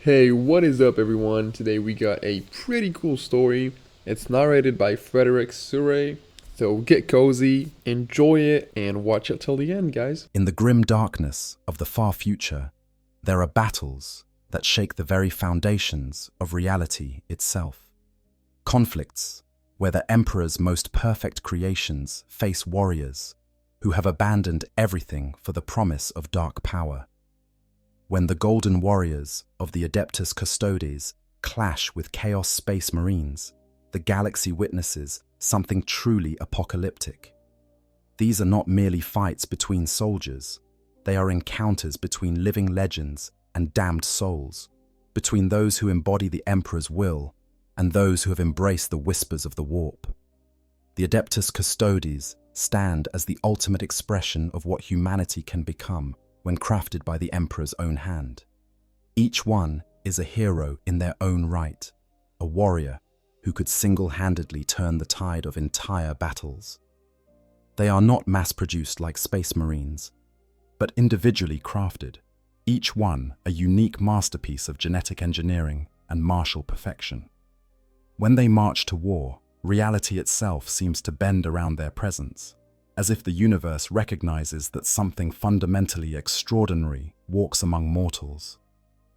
Hey, what is up, everyone? Today we got a pretty cool story. It's narrated by Frederick Surrey. So get cozy, enjoy it, and watch it till the end, guys. In the grim darkness of the far future, there are battles that shake the very foundations of reality itself. Conflicts where the Emperor's most perfect creations face warriors who have abandoned everything for the promise of dark power. When the golden warriors of the Adeptus Custodes clash with Chaos Space Marines, the galaxy witnesses something truly apocalyptic. These are not merely fights between soldiers, they are encounters between living legends and damned souls, between those who embody the Emperor's will and those who have embraced the whispers of the warp. The Adeptus Custodes stand as the ultimate expression of what humanity can become when crafted by the Emperor's own hand. Each one is a hero in their own right, a warrior who could single-handedly turn the tide of entire battles. They are not mass-produced like Space Marines, but individually crafted, each one a unique masterpiece of genetic engineering and martial perfection. When they march to war, reality itself seems to bend around their presence, as if the universe recognizes that something fundamentally extraordinary walks among mortals.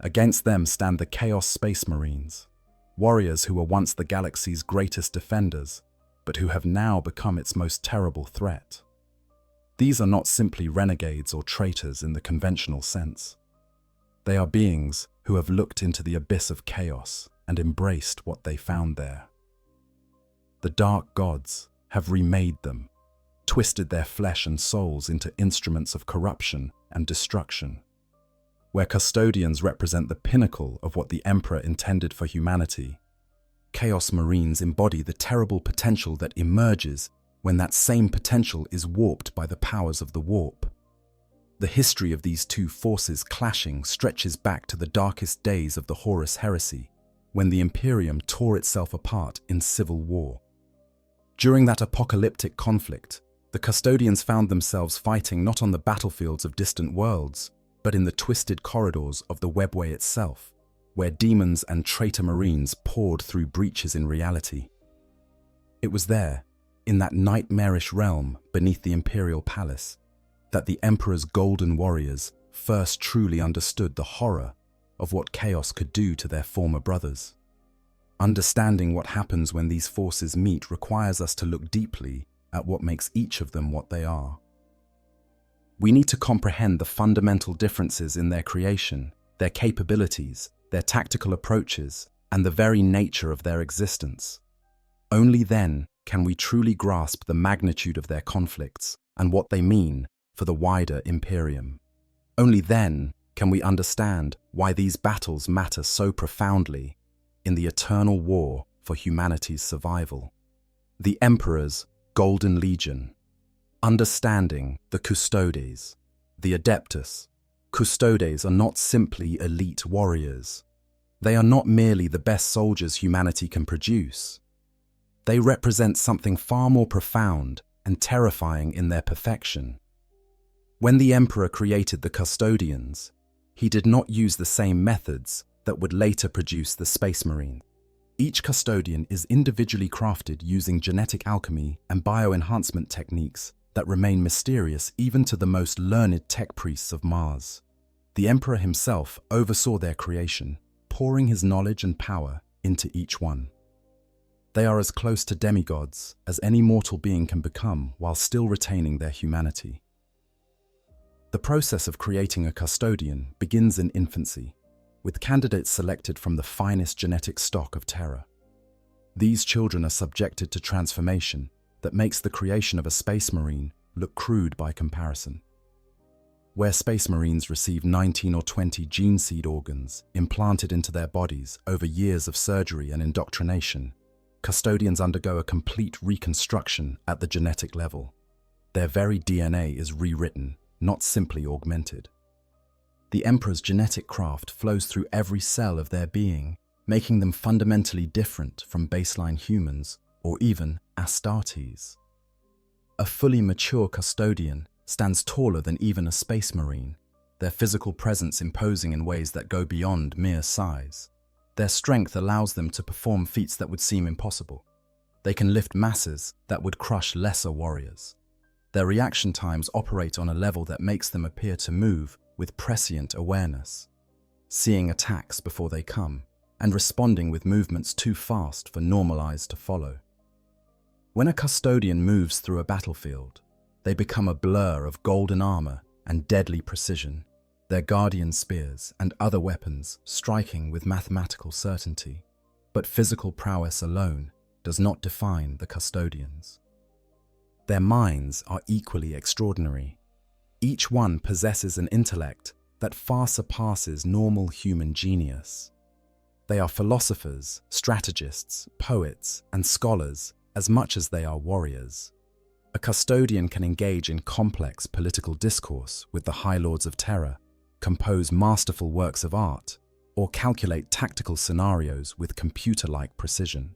Against them stand the Chaos Space Marines, warriors who were once the galaxy's greatest defenders, but who have now become its most terrible threat. These are not simply renegades or traitors in the conventional sense. They are beings who have looked into the abyss of chaos and embraced what they found there. The dark gods have remade them, twisted their flesh and souls into instruments of corruption and destruction. Where Custodians represent the pinnacle of what the Emperor intended for humanity, Chaos Marines embody the terrible potential that emerges when that same potential is warped by the powers of the warp. The history of these two forces clashing stretches back to the darkest days of the Horus Heresy, when the Imperium tore itself apart in civil war. During that apocalyptic conflict, the Custodians found themselves fighting not on the battlefields of distant worlds, but in the twisted corridors of the webway itself, where demons and traitor marines poured through breaches in reality. It was there, in that nightmarish realm beneath the Imperial Palace, that the Emperor's golden warriors first truly understood the horror of what chaos could do to their former brothers. Understanding what happens when these forces meet requires us to look deeply at what makes each of them what they are. We need to comprehend the fundamental differences in their creation, their capabilities, their tactical approaches, and the very nature of their existence. Only then can we truly grasp the magnitude of their conflicts and what they mean for the wider Imperium. Only then can we understand why these battles matter so profoundly in the eternal war for humanity's survival. The Emperor's Golden Legion. Understanding the Custodes, the Adeptus. Custodes are not simply elite warriors. They are not merely the best soldiers humanity can produce. They represent something far more profound and terrifying in their perfection. When the Emperor created the Custodians, he did not use the same methods that would later produce the Space Marine. Each Custodian is individually crafted using genetic alchemy and bioenhancement techniques that remain mysterious even to the most learned tech priests of Mars. The Emperor himself oversaw their creation, pouring his knowledge and power into each one. They are as close to demigods as any mortal being can become while still retaining their humanity. The process of creating a Custodian begins in infancy, with candidates selected from the finest genetic stock of Terra. These children are subjected to transformation that makes the creation of a Space Marine look crude by comparison. Where Space Marines receive 19 or 20 gene seed organs implanted into their bodies over years of surgery and indoctrination, Custodians undergo a complete reconstruction at the genetic level. Their very DNA is rewritten, not simply augmented. The Emperor's genetic craft flows through every cell of their being, making them fundamentally different from baseline humans or even Astartes. A fully mature Custodian stands taller than even a Space Marine, their physical presence imposing in ways that go beyond mere size. Their strength allows them to perform feats that would seem impossible. They can lift masses that would crush lesser warriors. Their reaction times operate on a level that makes them appear to move with prescient awareness, seeing attacks before they come, and responding with movements too fast for normal eyes to follow. When a custodian moves through a battlefield, they become a blur of golden armor and deadly precision, their guardian spears and other weapons striking with mathematical certainty. But physical prowess alone does not define the custodians. Their minds are equally extraordinary. Each one possesses an intellect that far surpasses normal human genius. They are philosophers, strategists, poets, and scholars as much as they are warriors. A custodian can engage in complex political discourse with the High Lords of Terror, compose masterful works of art, or calculate tactical scenarios with computer-like precision.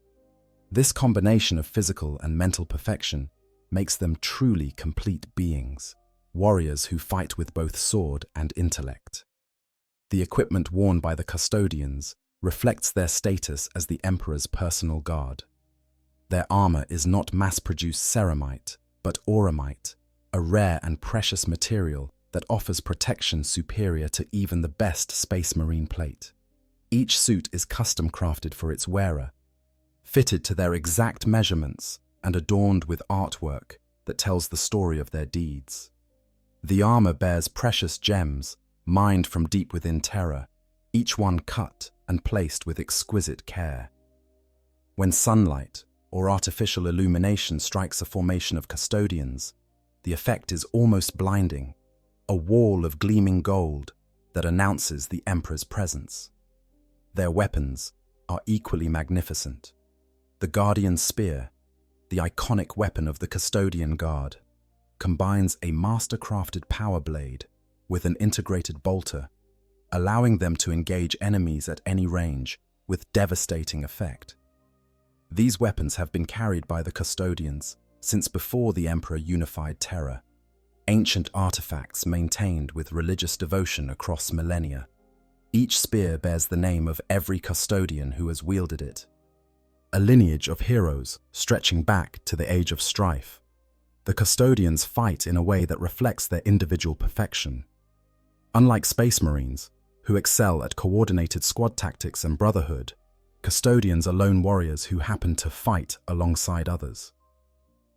This combination of physical and mental perfection makes them truly complete beings, warriors who fight with both sword and intellect. The equipment worn by the custodians reflects their status as the Emperor's personal guard. Their armor is not mass-produced ceramite, but auramite, a rare and precious material that offers protection superior to even the best Space Marine plate. Each suit is custom-crafted for its wearer, fitted to their exact measurements and adorned with artwork that tells the story of their deeds. The armor bears precious gems mined from deep within Terra, each one cut and placed with exquisite care. When sunlight or artificial illumination strikes a formation of custodians, the effect is almost blinding, a wall of gleaming gold that announces the Emperor's presence. Their weapons are equally magnificent. The Guardian Spear, the iconic weapon of the Custodian Guard, combines a master-crafted power blade with an integrated bolter, allowing them to engage enemies at any range with devastating effect. These weapons have been carried by the Custodians since before the Emperor unified Terra, ancient artifacts maintained with religious devotion across millennia. Each spear bears the name of every custodian who has wielded it, a lineage of heroes stretching back to the Age of Strife. The custodians fight in a way that reflects their individual perfection. Unlike Space Marines, who excel at coordinated squad tactics and brotherhood, custodians are lone warriors who happen to fight alongside others.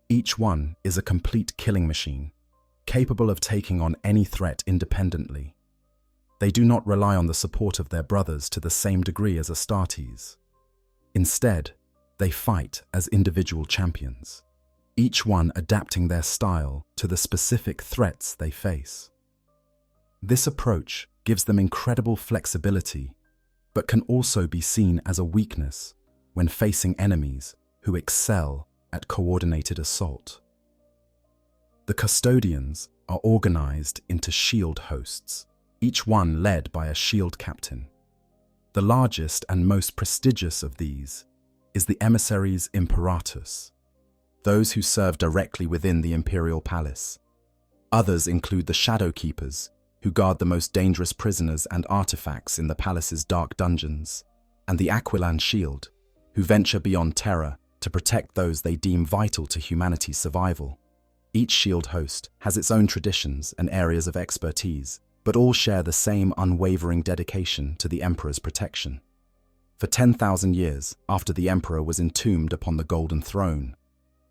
Each one is a complete killing machine, capable of taking on any threat independently. They do not rely on the support of their brothers to the same degree as Astartes. Instead, they fight as individual champions, each one adapting their style to the specific threats they face. This approach gives them incredible flexibility, but can also be seen as a weakness when facing enemies who excel at coordinated assault. The custodians are organized into shield hosts, each one led by a shield captain. The largest and most prestigious of these is the emissaries imperatus, those who serve directly within the imperial palace. Others include the shadow keepers, who guard the most dangerous prisoners and artifacts in the palace's dark dungeons, and the Aquilan Shield, who venture beyond Terra to protect those they deem vital to humanity's survival. Each shield host has its own traditions and areas of expertise, but all share the same unwavering dedication to the Emperor's protection. For 10,000 years after the Emperor was entombed upon the Golden Throne,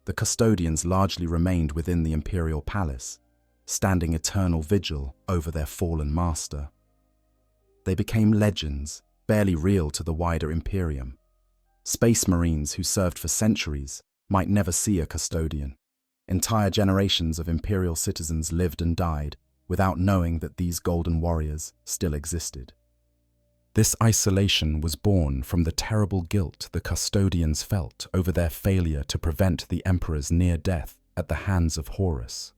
the custodians largely remained within the imperial palace, standing eternal vigil over their fallen master. They became legends, barely real to the wider Imperium. Space Marines who served for centuries might never see a custodian. Entire generations of Imperial citizens lived and died without knowing that these golden warriors still existed. This isolation was born from the terrible guilt the custodians felt over their failure to prevent the Emperor's near death at the hands of Horus.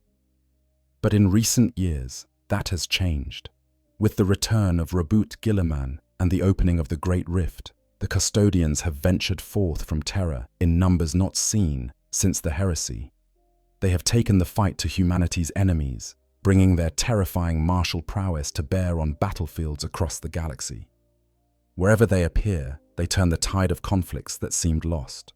But in recent years, that has changed. With the return of Reboot Gilliman and the opening of the Great Rift, the custodians have ventured forth from Terra in numbers not seen since the heresy. They have taken the fight to humanity's enemies, bringing their terrifying martial prowess to bear on battlefields across the galaxy. Wherever they appear, they turn the tide of conflicts that seemed lost.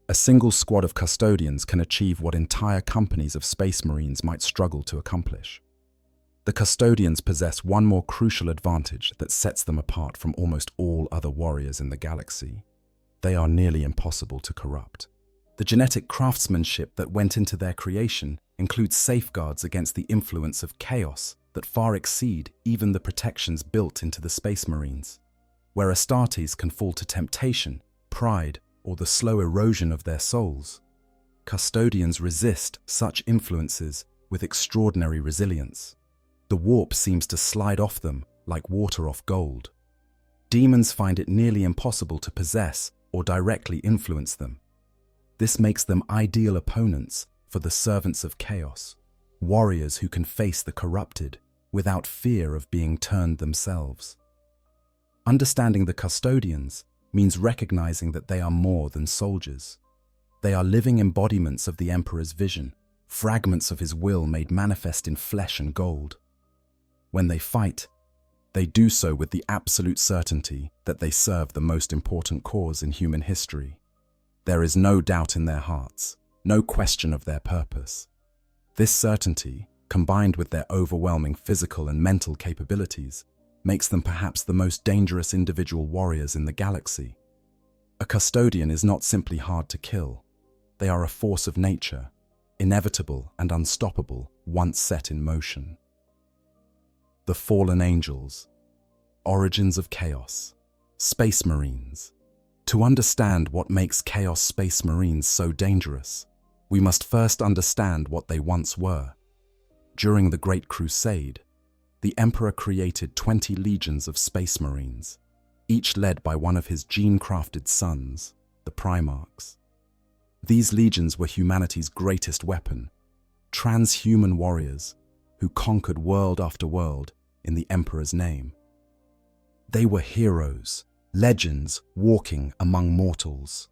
A single squad of custodians can achieve what entire companies of space marines might struggle to accomplish. The custodians possess one more crucial advantage that sets them apart from almost all other warriors in the galaxy. They are nearly impossible to corrupt. The genetic craftsmanship that went into their creation includes safeguards against the influence of chaos that far exceed even the protections built into the space marines. Where Astartes can fall to temptation, pride, or the slow erosion of their souls, custodians resist such influences with extraordinary resilience. The warp seems to slide off them like water off gold. Demons find it nearly impossible to possess or directly influence them. This makes them ideal opponents for the servants of chaos, warriors who can face the corrupted without fear of being turned themselves. Understanding the custodians means recognizing that they are more than soldiers. They are living embodiments of the Emperor's vision, fragments of his will made manifest in flesh and gold. When they fight, they do so with the absolute certainty that they serve the most important cause in human history. There is no doubt in their hearts, no question of their purpose. This certainty, combined with their overwhelming physical and mental capabilities, makes them perhaps the most dangerous individual warriors in the galaxy. A custodian is not simply hard to kill. They are a force of nature, inevitable and unstoppable once set in motion. The Fallen Angels, Origins of Chaos, Space Marines. To understand what makes Chaos Space Marines so dangerous, we must first understand what they once were. During the Great Crusade, the Emperor created 20 legions of Space Marines, each led by one of his gene-crafted sons, the Primarchs. These legions were humanity's greatest weapon, transhuman warriors who conquered world after world in the Emperor's name. They were heroes, legends walking among mortals.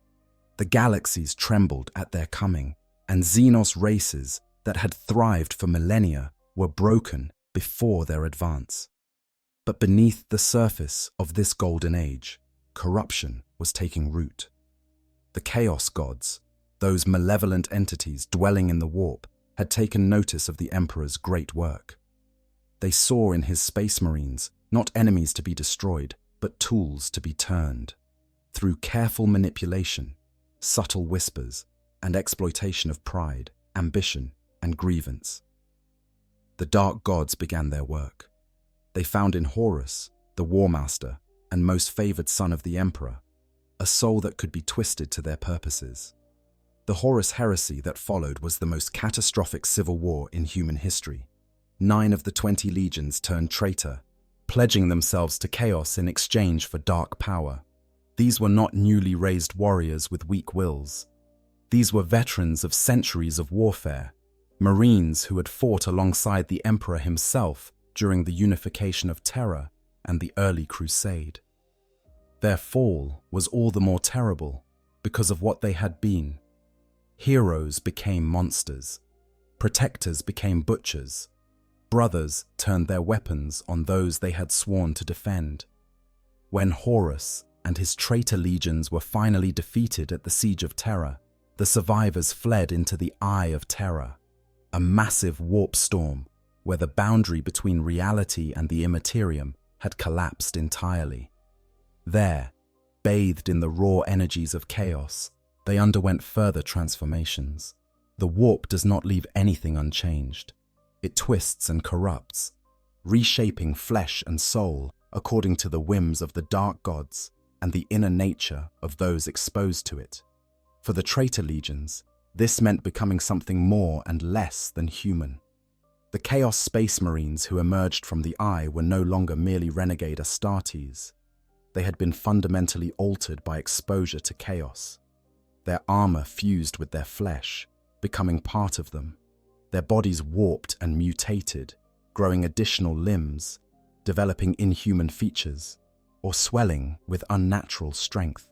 The galaxies trembled at their coming, and Xenos races that had thrived for millennia were broken before their advance. But beneath the surface of this golden age, corruption was taking root. The Chaos Gods, those malevolent entities dwelling in the warp, had taken notice of the Emperor's great work. They saw in his Space Marines not enemies to be destroyed, but tools to be turned. Through careful manipulation, subtle whispers, and exploitation of pride, ambition, and grievance. The Dark Gods began their work. They found in Horus, the War Master and most favored son of the Emperor, a soul that could be twisted to their purposes. The Horus heresy that followed was the most catastrophic civil war in human history. 9 of the 20 legions turned traitor, pledging themselves to chaos in exchange for dark power. These were not newly raised warriors with weak wills. These were veterans of centuries of warfare, Marines who had fought alongside the Emperor himself during the unification of Terra and the early Crusade. Their fall was all the more terrible because of what they had been. Heroes became monsters. Protectors became butchers. Brothers turned their weapons on those they had sworn to defend. When Horus and his traitor legions were finally defeated at the Siege of Terra, the survivors fled into the Eye of Terror, a massive warp storm where the boundary between reality and the Imperium had collapsed entirely. There, bathed in the raw energies of chaos, they underwent further transformations. The warp does not leave anything unchanged. It twists and corrupts, reshaping flesh and soul according to the whims of the Dark Gods and the inner nature of those exposed to it. For the traitor legions, this meant becoming something more and less than human. The Chaos Space Marines who emerged from the Eye were no longer merely renegade Astartes. They had been fundamentally altered by exposure to chaos. Their armor fused with their flesh, becoming part of them. Their bodies warped and mutated, growing additional limbs, developing inhuman features, or swelling with unnatural strength.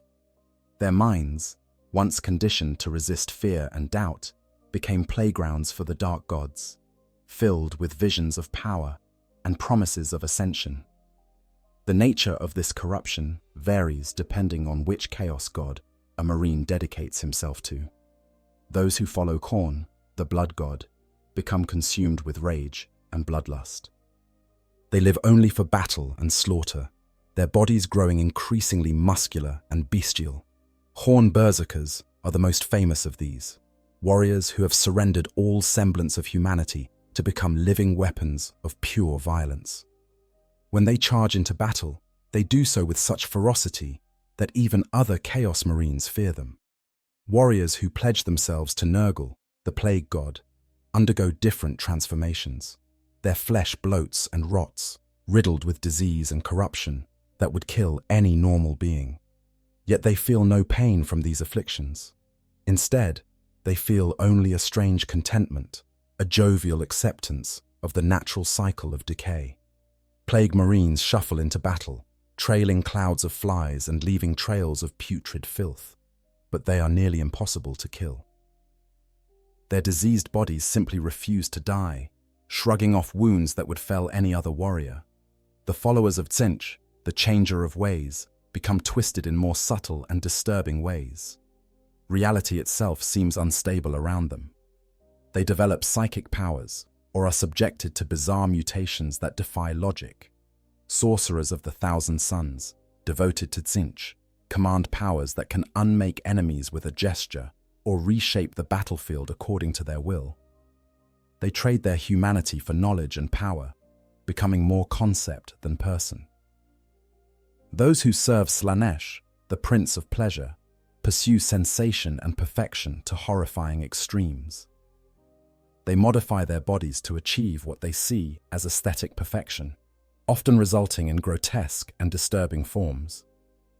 Their minds, once conditioned to resist fear and doubt, became playgrounds for the Dark Gods. filled with visions of power and promises of ascension. The nature of this corruption varies depending on which chaos god a Marine dedicates himself to. Those who follow Khorne, the blood god, become consumed with rage and bloodlust. They live only for battle and slaughter, their bodies growing increasingly muscular and bestial. Khorne berserkers are the most famous of these, warriors who have surrendered all semblance of humanity to become living weapons of pure violence. When they charge into battle, they do so with such ferocity that even other Chaos Marines fear them. Warriors who pledge themselves to Nurgle, the plague god, undergo different transformations. Their flesh bloats and rots, riddled with disease and corruption that would kill any normal being. Yet they feel no pain from these afflictions. Instead, they feel only a strange contentment, a jovial acceptance of the natural cycle of decay. Plague Marines shuffle into battle, trailing clouds of flies and leaving trails of putrid filth, but they are nearly impossible to kill. Their diseased bodies simply refuse to die, shrugging off wounds that would fell any other warrior. The followers of Tzeentch, the changer of ways, become twisted in more subtle and disturbing ways. Reality itself seems unstable around them. They develop psychic powers, or are subjected to bizarre mutations that defy logic. Sorcerers of the Thousand Suns, devoted to Tzeentch, command powers that can unmake enemies with a gesture or reshape the battlefield according to their will. They trade their humanity for knowledge and power, becoming more concept than person. Those who serve Slaanesh, the Prince of Pleasure, pursue sensation and perfection to horrifying extremes. They modify their bodies to achieve what they see as aesthetic perfection, often resulting in grotesque and disturbing forms.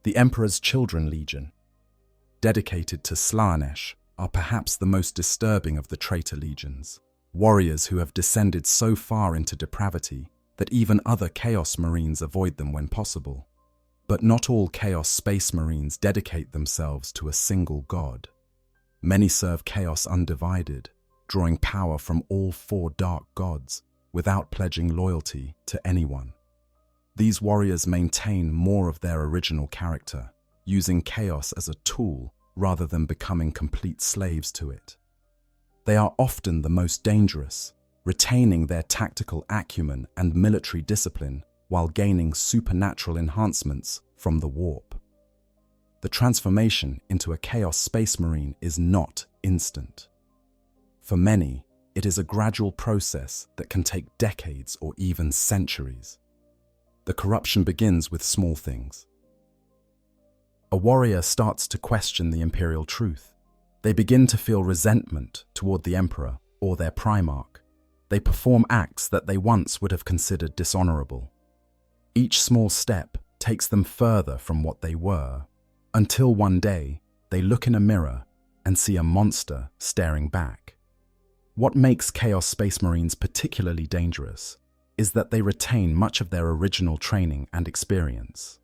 The Emperor's Children Legion, dedicated to Slaanesh, are perhaps the most disturbing of the traitor legions, warriors who have descended so far into depravity that even other Chaos Marines avoid them when possible. But not all Chaos Space Marines dedicate themselves to a single god. Many serve Chaos undivided, drawing power from all four dark gods without pledging loyalty to anyone. These warriors maintain more of their original character, using chaos as a tool rather than becoming complete slaves to it. They are often the most dangerous, retaining their tactical acumen and military discipline while gaining supernatural enhancements from the warp. The transformation into a Chaos Space Marine is not instant. For many, it is a gradual process that can take decades or even centuries. The corruption begins with small things. A warrior starts to question the imperial truth. They begin to feel resentment toward the emperor or their primarch. They perform acts that they once would have considered dishonorable. Each small step takes them further from what they were, until one day they look in a mirror and see a monster staring back. What makes Chaos Space Marines particularly dangerous is that they retain much of their original training and experience.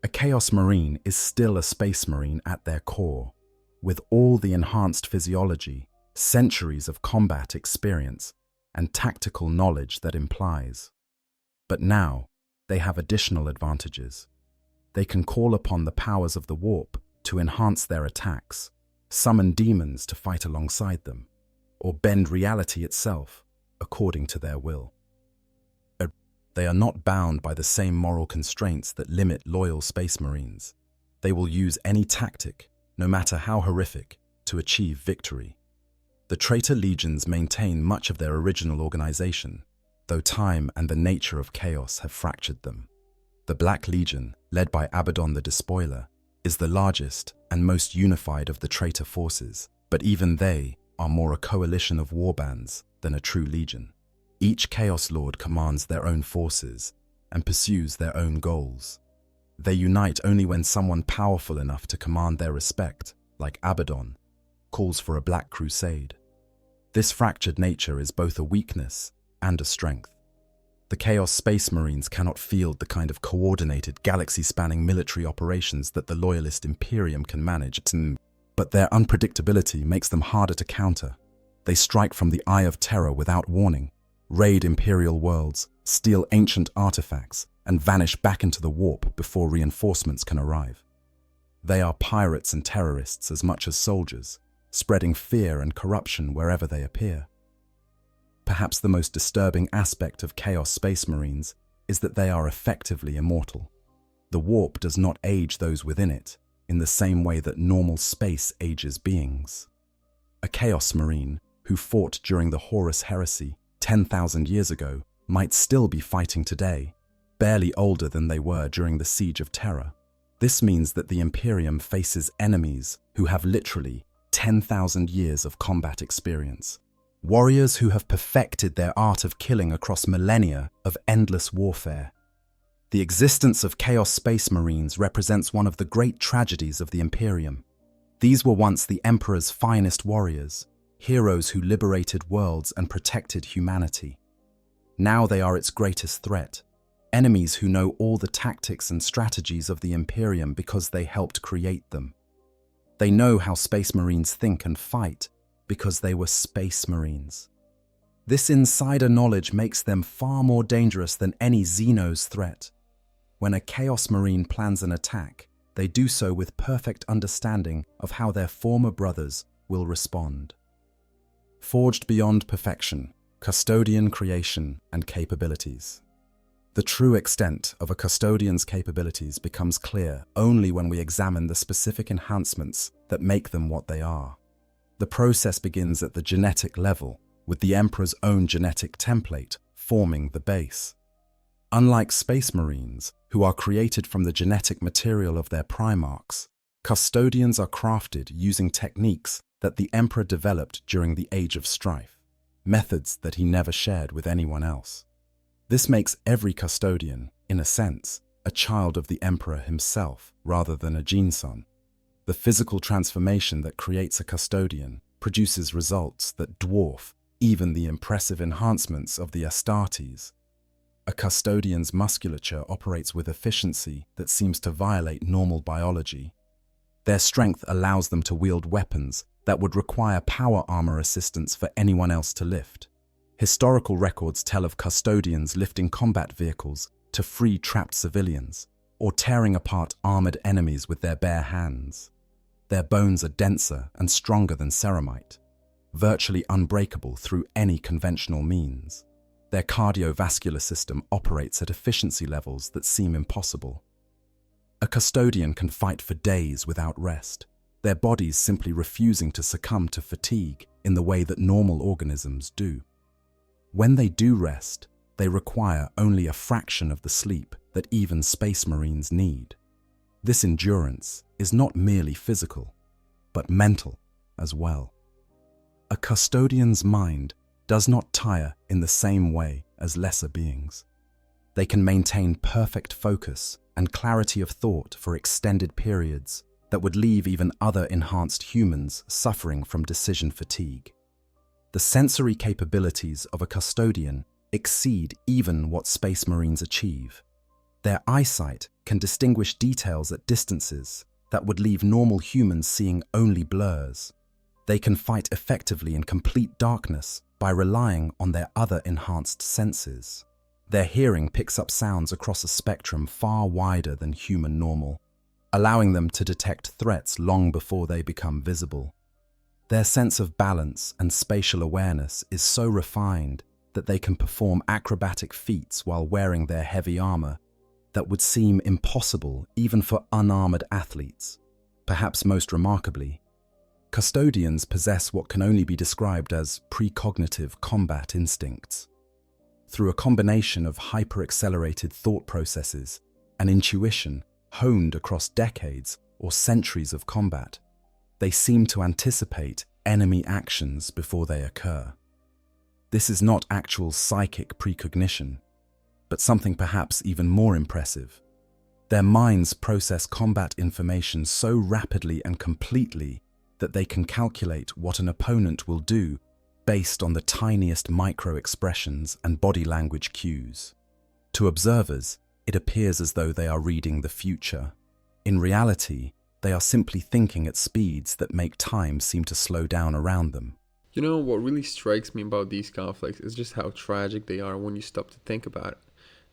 A Chaos Marine is still a Space Marine at their core, with all the enhanced physiology, centuries of combat experience, and tactical knowledge that implies. But now, they have additional advantages. They can call upon the powers of the warp to enhance their attacks, summon demons to fight alongside them, or bend reality itself according to their will. They are not bound by the same moral constraints that limit loyal Space Marines. They will use any tactic, no matter how horrific, to achieve victory. The traitor legions maintain much of their original organization, though time and the nature of chaos have fractured them. The Black Legion, led by Abaddon the Despoiler, is the largest and most unified of the traitor forces, but even they are more a coalition of warbands than a true legion. Each Chaos Lord commands their own forces and pursues their own goals. They unite only when someone powerful enough to command their respect, like Abaddon, calls for a Black Crusade. This fractured nature is both a weakness and a strength. The Chaos Space Marines cannot field the kind of coordinated, galaxy-spanning military operations that the loyalist Imperium can manage, but their unpredictability makes them harder to counter. They strike from the eye of terror without warning, raid Imperial worlds, steal ancient artifacts, and vanish back into the warp before reinforcements can arrive. They are pirates and terrorists as much as soldiers, spreading fear and corruption wherever they appear. Perhaps the most disturbing aspect of Chaos Space Marines is that they are effectively immortal. The warp does not age those within it in the same way that normal space ages beings. A Chaos Marine who fought during the Horus Heresy 10,000 years ago might still be fighting today, barely older than they were during the Siege of Terra. This means that the Imperium faces enemies who have literally 10,000 years of combat experience. Warriors who have perfected their art of killing across millennia of endless warfare. The existence of Chaos Space Marines represents one of the great tragedies of the Imperium. These were once the Emperor's finest warriors, heroes who liberated worlds and protected humanity. Now they are its greatest threat, enemies who know all the tactics and strategies of the Imperium because they helped create them. They know how Space Marines think and fight because they were Space Marines. This insider knowledge makes them far more dangerous than any Xenos threat. When a Chaos Marine plans an attack, they do so with perfect understanding of how their former brothers will respond. Forged beyond perfection, Custodian creation and capabilities. The true extent of a Custodian's capabilities becomes clear only when we examine the specific enhancements that make them what they are. The process begins at the genetic level, with the Emperor's own genetic template forming the base. Unlike Space Marines, who are created from the genetic material of their Primarchs, Custodians are crafted using techniques that the Emperor developed during the Age of Strife, methods that he never shared with anyone else. This makes every Custodian, in a sense, a child of the Emperor himself rather than a gene son. The physical transformation that creates a Custodian produces results that dwarf even the impressive enhancements of the Astartes. A Custodian's musculature operates with efficiency that seems to violate normal biology. Their strength allows them to wield weapons that would require power armor assistance for anyone else to lift. Historical records tell of Custodians lifting combat vehicles to free trapped civilians, or tearing apart armored enemies with their bare hands. Their bones are denser and stronger than ceramite, virtually unbreakable through any conventional means. Their cardiovascular system operates at efficiency levels that seem impossible. A Custodian can fight for days without rest, their bodies simply refusing to succumb to fatigue in the way that normal organisms do. When they do rest, they require only a fraction of the sleep that even Space Marines need. This endurance is not merely physical, but mental as well. A Custodian's mind does not tire in the same way as lesser beings. They can maintain perfect focus and clarity of thought for extended periods that would leave even other enhanced humans suffering from decision fatigue. The sensory capabilities of a Custodian exceed even what Space Marines achieve. Their eyesight can distinguish details at distances that would leave normal humans seeing only blurs. They can fight effectively in complete darkness by relying on their other enhanced senses. Their hearing picks up sounds across a spectrum far wider than human normal, allowing them to detect threats long before they become visible. Their sense of balance and spatial awareness is so refined that they can perform acrobatic feats while wearing their heavy armor that would seem impossible even for unarmored athletes. Perhaps most remarkably, Custodians possess what can only be described as precognitive combat instincts. Through a combination of hyper-accelerated thought processes and intuition honed across decades or centuries of combat, they seem to anticipate enemy actions before they occur. This is not actual psychic precognition, but something perhaps even more impressive. Their minds process combat information so rapidly and completely that they can calculate what an opponent will do based on the tiniest micro-expressions and body language cues. To observers, it appears as though they are reading the future. In reality, they are simply thinking at speeds that make time seem to slow down around them. You know, what really strikes me about these conflicts is just how tragic they are when you stop to think about it.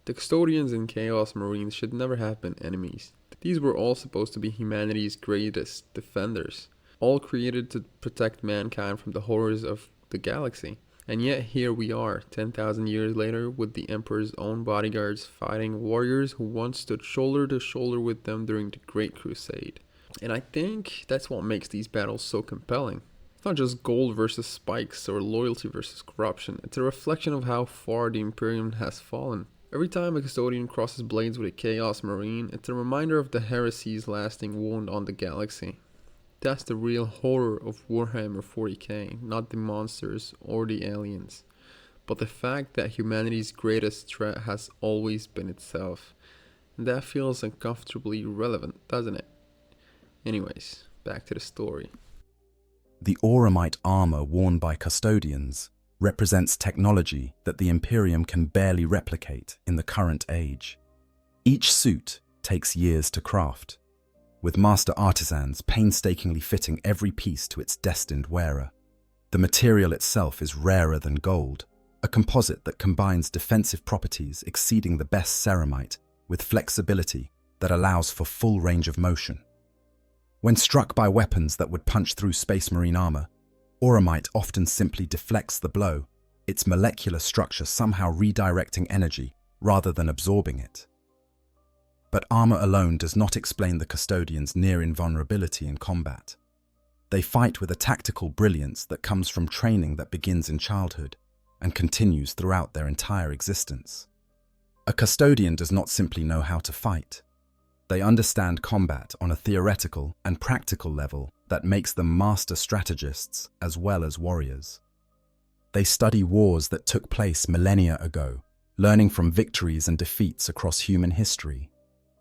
The Custodians and Chaos Marines should never have been enemies. These were all supposed to be humanity's greatest defenders, all created to protect mankind from the horrors of the galaxy. And yet here we are, 10,000 years later, with the Emperor's own bodyguards fighting warriors who once stood shoulder to shoulder with them during the Great Crusade. And I think that's what makes these battles so compelling. It's not just gold versus spikes or loyalty versus corruption, it's a reflection of how far the Imperium has fallen. Every time a Custodian crosses blades with a Chaos Marine, it's a reminder of the heresy's lasting wound on the galaxy. That's the real horror of Warhammer 40k, not the monsters or the aliens, but the fact that humanity's greatest threat has always been itself. And that feels uncomfortably relevant, doesn't it? Anyways, back to the story. The Auramite armor worn by Custodians represents technology that the Imperium can barely replicate in the current age. Each suit takes years to craft, with master artisans painstakingly fitting every piece to its destined wearer. The material itself is rarer than gold, a composite that combines defensive properties exceeding the best ceramite with flexibility that allows for full range of motion. When struck by weapons that would punch through Space Marine armor, Auramite often simply deflects the blow, its molecular structure somehow redirecting energy rather than absorbing it. But armor alone does not explain the Custodians' near invulnerability in combat. They fight with a tactical brilliance that comes from training that begins in childhood and continues throughout their entire existence. A Custodian does not simply know how to fight. They understand combat on a theoretical and practical level that makes them master strategists as well as warriors. They study wars that took place millennia ago, learning from victories and defeats across human history.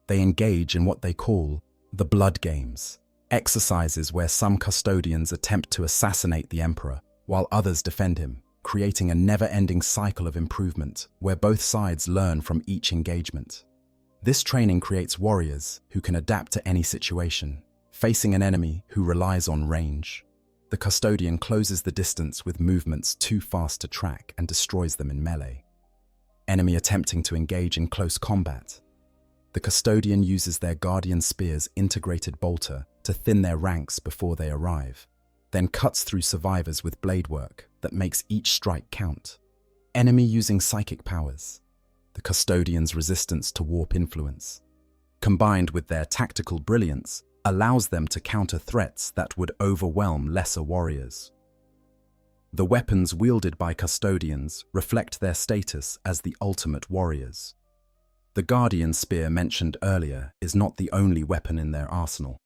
They engage in what they call the blood games, exercises where some Custodians attempt to assassinate the Emperor while others defend him, creating a never-ending cycle of improvement where both sides learn from each engagement. This training creates warriors who can adapt to any situation, facing an enemy who relies on range. The Custodian closes the distance with movements too fast to track and destroys them in melee. Enemy attempting to engage in close combat. The Custodian uses their Guardian Spear's integrated bolter to thin their ranks before they arrive, then cuts through survivors with blade work that makes each strike count. Enemy using psychic powers. The Custodians' resistance to warp influence, combined with their tactical brilliance, allows them to counter threats that would overwhelm lesser warriors. The weapons wielded by Custodians reflect their status as the ultimate warriors. The Guardian Spear mentioned earlier is not the only weapon in their arsenal.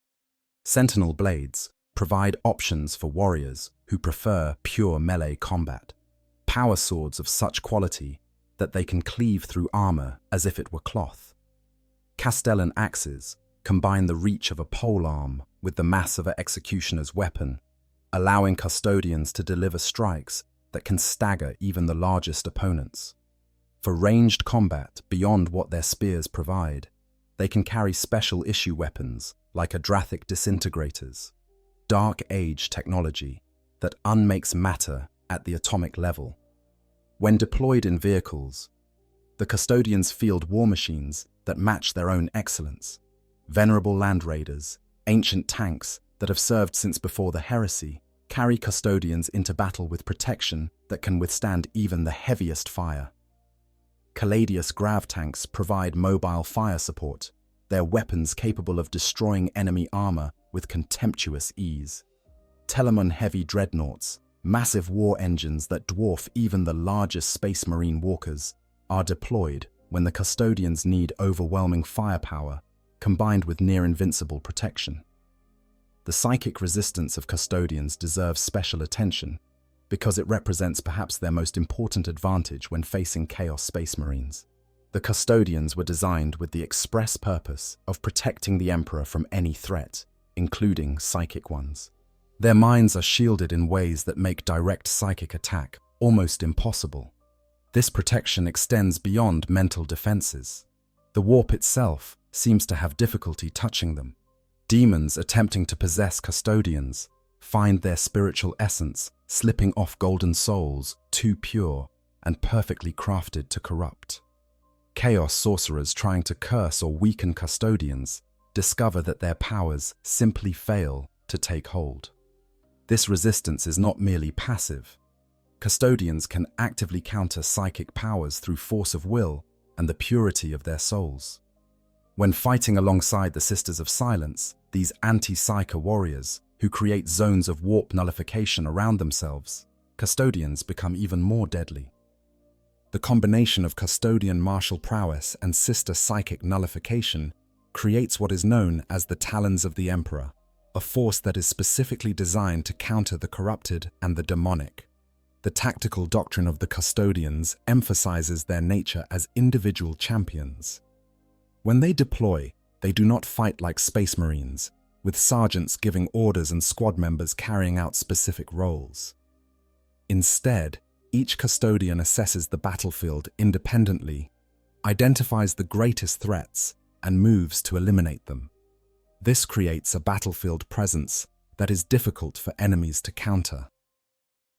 Sentinel blades provide options for warriors who prefer pure melee combat, power swords of such quality that they can cleave through armor as if it were cloth. Castellan axes combine the reach of a polearm with the mass of an executioner's weapon, allowing Custodians to deliver strikes that can stagger even the largest opponents. For ranged combat beyond what their spears provide, they can carry special issue weapons like Adrathic disintegrators, Dark Age technology that unmakes matter at the atomic level. When deployed in vehicles, the Custodians field war machines that match their own excellence. Venerable land raiders, ancient tanks that have served since before the heresy, carry Custodians into battle with protection that can withstand even the heaviest fire. Caladius grav tanks provide mobile fire support, their weapons capable of destroying enemy armor with contemptuous ease. Telemon heavy dreadnoughts, massive war engines that dwarf even the largest Space Marine walkers, are deployed when the Custodians need overwhelming firepower combined with near-invincible protection. The psychic resistance of Custodians deserves special attention because it represents perhaps their most important advantage when facing Chaos Space Marines. The Custodians were designed with the express purpose of protecting the Emperor from any threat, including psychic ones. Their minds are shielded in ways that make direct psychic attack almost impossible. This protection extends beyond mental defenses. The warp itself seems to have difficulty touching them. Demons attempting to possess Custodians find their spiritual essence slipping off golden souls, too pure and perfectly crafted to corrupt. Chaos sorcerers trying to curse or weaken custodians discover that their powers simply fail to take hold. This resistance is not merely passive. Custodians can actively counter psychic powers through force of will and the purity of their souls. When fighting alongside the Sisters of Silence, these anti-psyker warriors who create zones of warp nullification around themselves, custodians become even more deadly. The combination of custodian martial prowess and sister psychic nullification creates what is known as the Talons of the Emperor, a force that is specifically designed to counter the corrupted and the demonic. The tactical doctrine of the custodians emphasizes their nature as individual champions. When they deploy, they do not fight like Space Marines, with sergeants giving orders and squad members carrying out specific roles. Instead, each custodian assesses the battlefield independently, identifies the greatest threats, and moves to eliminate them. This creates a battlefield presence that is difficult for enemies to counter.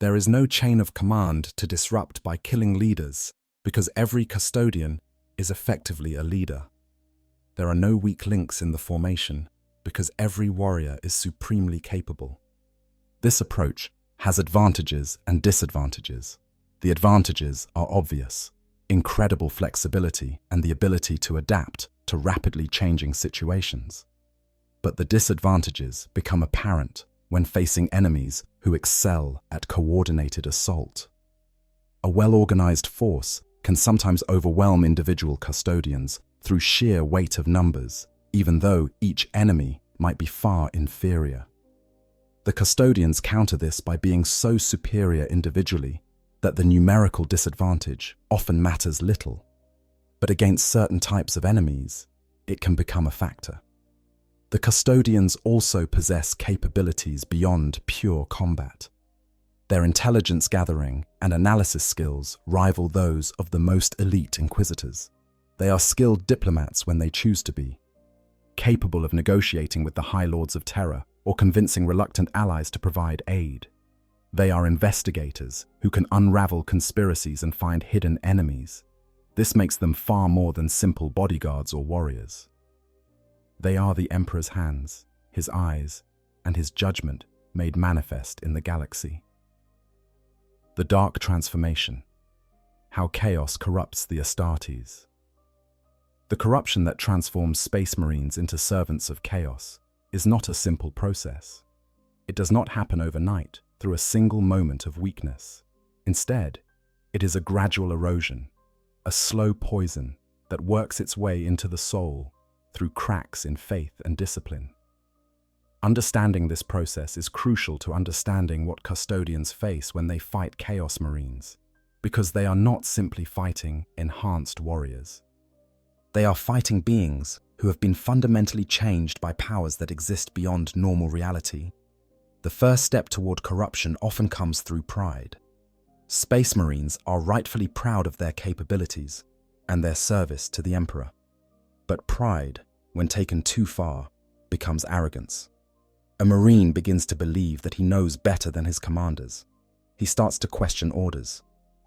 There is no chain of command to disrupt by killing leaders, because every custodian is effectively a leader. There are no weak links in the formation, because every warrior is supremely capable. This approach has advantages and disadvantages. The advantages are obvious: incredible flexibility and the ability to adapt to rapidly changing situations. But the disadvantages become apparent when facing enemies who excel at coordinated assault. A well-organized force can sometimes overwhelm individual custodians through sheer weight of numbers, even though each enemy might be far inferior. The custodians counter this by being so superior individually that the numerical disadvantage often matters little, but against certain types of enemies, it can become a factor. The custodians also possess capabilities beyond pure combat. Their intelligence gathering and analysis skills rival those of the most elite inquisitors. They are skilled diplomats when they choose to be, capable of negotiating with the High Lords of Terror or convincing reluctant allies to provide aid. They are investigators who can unravel conspiracies and find hidden enemies. This makes them far more than simple bodyguards or warriors. They are the Emperor's hands, his eyes, and his judgment made manifest in the galaxy. The Dark Transformation. How chaos corrupts the Astartes. The corruption that transforms Space Marines into servants of chaos is not a simple process. It does not happen overnight through a single moment of weakness. Instead, it is a gradual erosion, a slow poison that works its way into the soul through cracks in faith and discipline. Understanding this process is crucial to understanding what custodians face when they fight Chaos Marines, because they are not simply fighting enhanced warriors. They are fighting beings who have been fundamentally changed by powers that exist beyond normal reality. The first step toward corruption often comes through pride. Space Marines are rightfully proud of their capabilities and their service to the Emperor. But pride, when taken too far, becomes arrogance. A Marine begins to believe that he knows better than his commanders. He starts to question orders.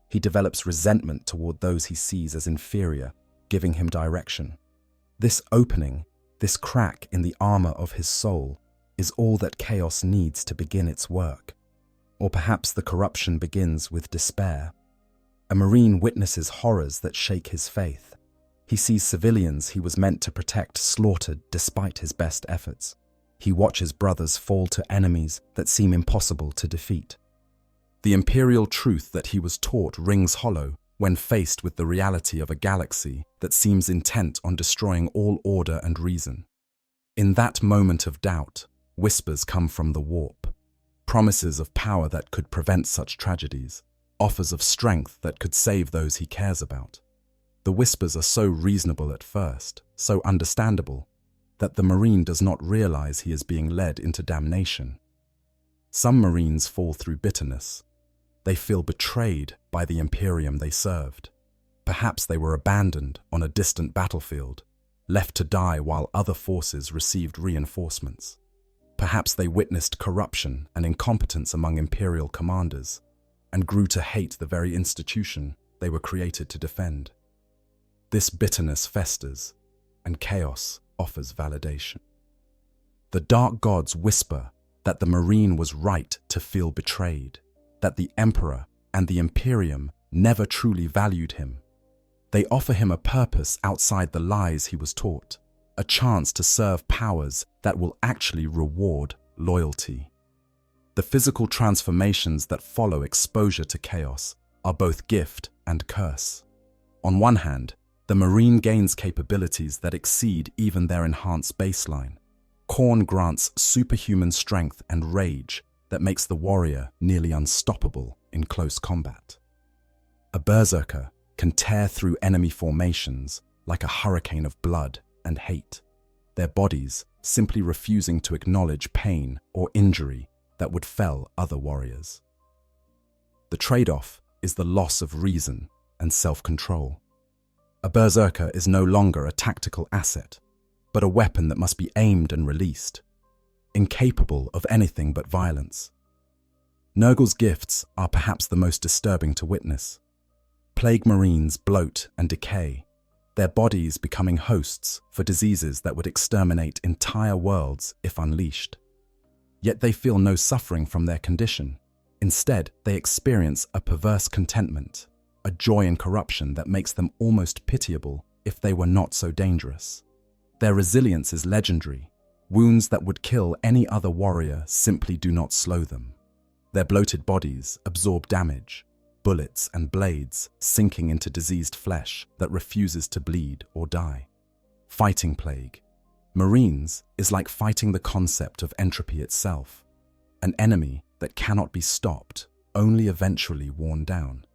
He develops resentment toward those he sees as inferior, giving him direction. This opening, this crack in the armor of his soul, is all that chaos needs to begin its work. Or perhaps the corruption begins with despair. A Marine witnesses horrors that shake his faith. He sees civilians he was meant to protect slaughtered despite his best efforts. He watches brothers fall to enemies that seem impossible to defeat. The imperial truth that he was taught rings hollow when faced with the reality of a galaxy that seems intent on destroying all order and reason. In that moment of doubt, whispers come from the warp. Promises of power that could prevent such tragedies. Offers of strength that could save those he cares about. The whispers are so reasonable at first, so understandable, that the Marine does not realize he is being led into damnation. Some Marines fall through bitterness. They feel betrayed by the Imperium they served. Perhaps they were abandoned on a distant battlefield, left to die while other forces received reinforcements. Perhaps they witnessed corruption and incompetence among Imperial commanders and grew to hate the very institution they were created to defend. This bitterness festers, and chaos offers validation. The dark gods whisper that the Marine was right to feel betrayed, that the Emperor and the Imperium never truly valued him. They offer him a purpose outside the lies he was taught, a chance to serve powers that will actually reward loyalty. The physical transformations that follow exposure to chaos are both gift and curse. On one hand, the Marine gains capabilities that exceed even their enhanced baseline. Khorne grants superhuman strength and rage that makes the warrior nearly unstoppable in close combat. A berserker can tear through enemy formations like a hurricane of blood and hate, their bodies simply refusing to acknowledge pain or injury that would fell other warriors. The trade-off is the loss of reason and self-control. A berserker is no longer a tactical asset, but a weapon that must be aimed and released, incapable of anything but violence. Nurgle's gifts are perhaps the most disturbing to witness. Plague Marines bloat and decay, their bodies becoming hosts for diseases that would exterminate entire worlds if unleashed. Yet they feel no suffering from their condition. Instead, they experience a perverse contentment, a joy in corruption that makes them almost pitiable if they were not so dangerous. Their resilience is legendary. Wounds that would kill any other warrior simply do not slow them. Their bloated bodies absorb damage, bullets and blades sinking into diseased flesh that refuses to bleed or die. Fighting plague. Marines is like fighting the concept of entropy itself, an enemy that cannot be stopped, only eventually worn down.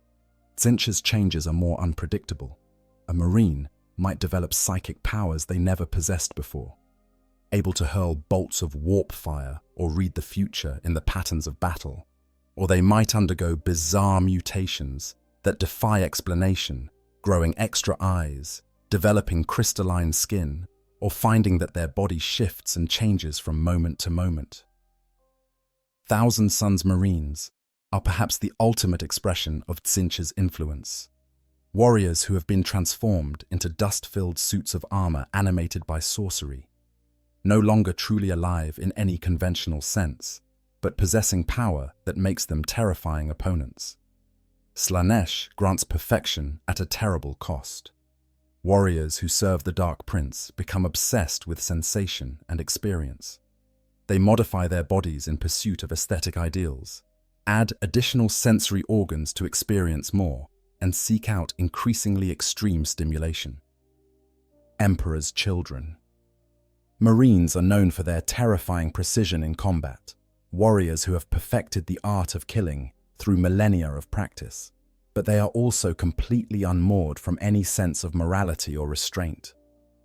Tzeentch's changes are more unpredictable. A Marine might develop psychic powers they never possessed before, able to hurl bolts of warp fire or read the future in the patterns of battle. Or they might undergo bizarre mutations that defy explanation, growing extra eyes, developing crystalline skin, or finding that their body shifts and changes from moment to moment. Thousand Sons Marines are perhaps the ultimate expression of Tzeentch's influence. Warriors who have been transformed into dust-filled suits of armor animated by sorcery, no longer truly alive in any conventional sense, but possessing power that makes them terrifying opponents. Slaanesh grants perfection at a terrible cost. Warriors who serve the Dark Prince become obsessed with sensation and experience. They modify their bodies in pursuit of aesthetic ideals, add additional sensory organs to experience more, and seek out increasingly extreme stimulation. Emperor's Children. Marines are known for their terrifying precision in combat, warriors who have perfected the art of killing through millennia of practice, but they are also completely unmoored from any sense of morality or restraint,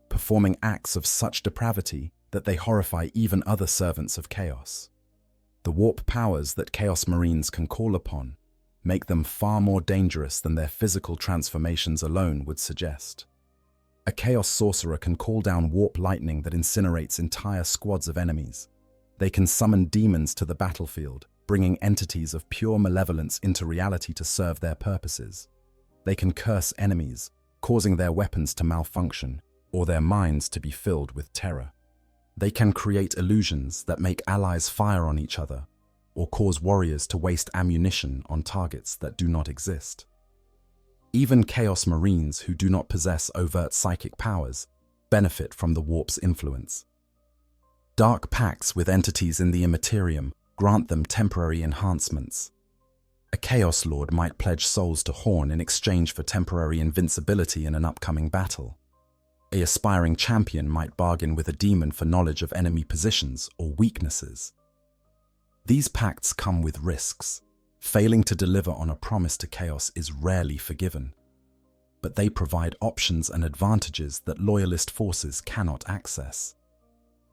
performing acts of such depravity that they horrify even other servants of chaos. The warp powers that Chaos Marines can call upon make them far more dangerous than their physical transformations alone would suggest. A Chaos Sorcerer can call down warp lightning that incinerates entire squads of enemies. They can summon demons to the battlefield, bringing entities of pure malevolence into reality to serve their purposes. They can curse enemies, causing their weapons to malfunction or their minds to be filled with terror. They can create illusions that make allies fire on each other or cause warriors to waste ammunition on targets that do not exist. Even Chaos Marines who do not possess overt psychic powers benefit from the warp's influence. Dark pacts with entities in the Imperium grant them temporary enhancements. A Chaos Lord might pledge souls to Khorne in exchange for temporary invincibility in an upcoming battle. A aspiring champion might bargain with a demon for knowledge of enemy positions or weaknesses. These pacts come with risks. Failing to deliver on a promise to Chaos is rarely forgiven, but they provide options and advantages that loyalist forces cannot access.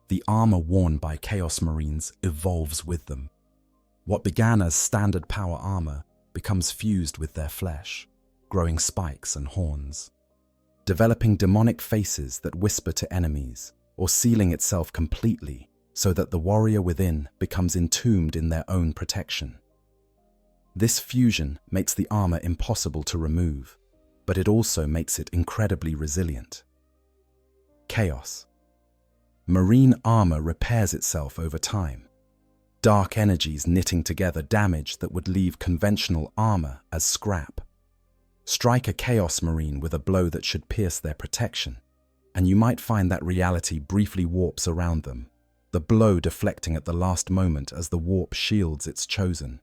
The armor worn by Chaos Marines evolves with them. What began as standard power armor becomes fused with their flesh, growing spikes and horns, developing demonic faces that whisper to enemies, or sealing itself completely so that the warrior within becomes entombed in their own protection. This fusion makes the armor impossible to remove, but it also makes it incredibly resilient. Chaos. Marine armor repairs itself over time. Dark energies knitting together damage that would leave conventional armor as scrap. Strike a Chaos Marine with a blow that should pierce their protection, and you might find that reality briefly warps around them, the blow deflecting at the last moment as the warp shields its chosen.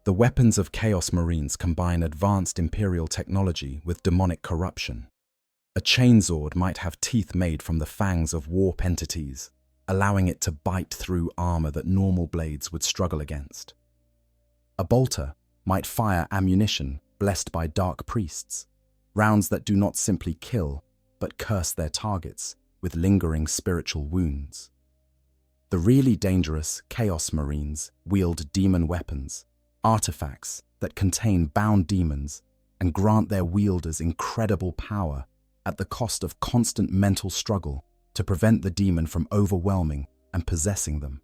The weapons of Chaos Marines combine advanced Imperial technology with demonic corruption. A chainsword might have teeth made from the fangs of warp entities, allowing it to bite through armor that normal blades would struggle against. A bolter might fire ammunition blessed by dark priests, rounds that do not simply kill, but curse their targets with lingering spiritual wounds. The really dangerous Chaos Marines wield demon weapons, artifacts that contain bound demons and grant their wielders incredible power at the cost of constant mental struggle to prevent the demon from overwhelming and possessing them.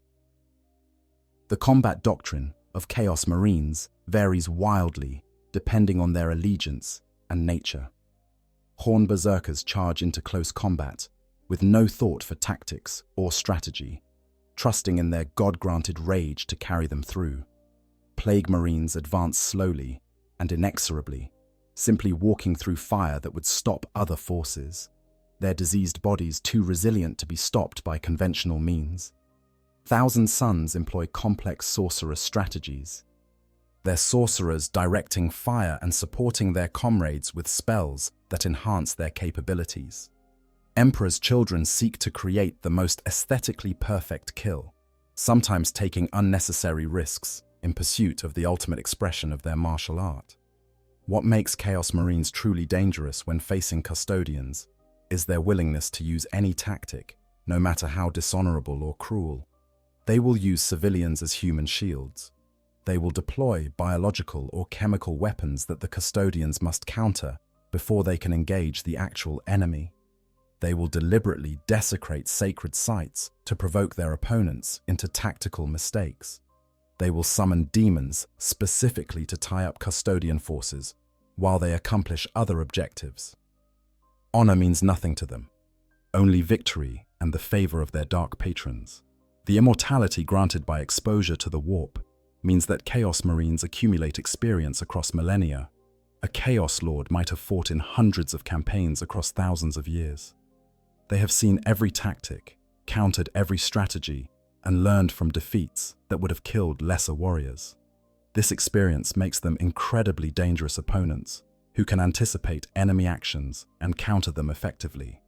The combat doctrine of Chaos Marines varies wildly depending on their allegiance and nature. Horn Berserkers charge into close combat with no thought for tactics or strategy, trusting in their God-granted rage to carry them through. Plague Marines advance slowly and inexorably, simply walking through fire that would stop other forces, their diseased bodies too resilient to be stopped by conventional means. Thousand Suns employ complex sorceress strategies, their sorcerers directing fire and supporting their comrades with spells that enhance their capabilities. Emperor's Children seek to create the most aesthetically perfect kill, sometimes taking unnecessary risks in pursuit of the ultimate expression of their martial art. What makes Chaos Marines truly dangerous when facing Custodians is their willingness to use any tactic, no matter how dishonorable or cruel. They will use civilians as human shields. They will deploy biological or chemical weapons that the Custodians must counter before they can engage the actual enemy. They will deliberately desecrate sacred sites to provoke their opponents into tactical mistakes. They will summon demons specifically to tie up Custodian forces while they accomplish other objectives. Honor means nothing to them, only victory and the favor of their dark patrons. The immortality granted by exposure to the warp means that Chaos Marines accumulate experience across millennia. A Chaos Lord might have fought in hundreds of campaigns across thousands of years. They have seen every tactic, countered every strategy, and learned from defeats that would have killed lesser warriors. This experience makes them incredibly dangerous opponents who can anticipate enemy actions and counter them effectively.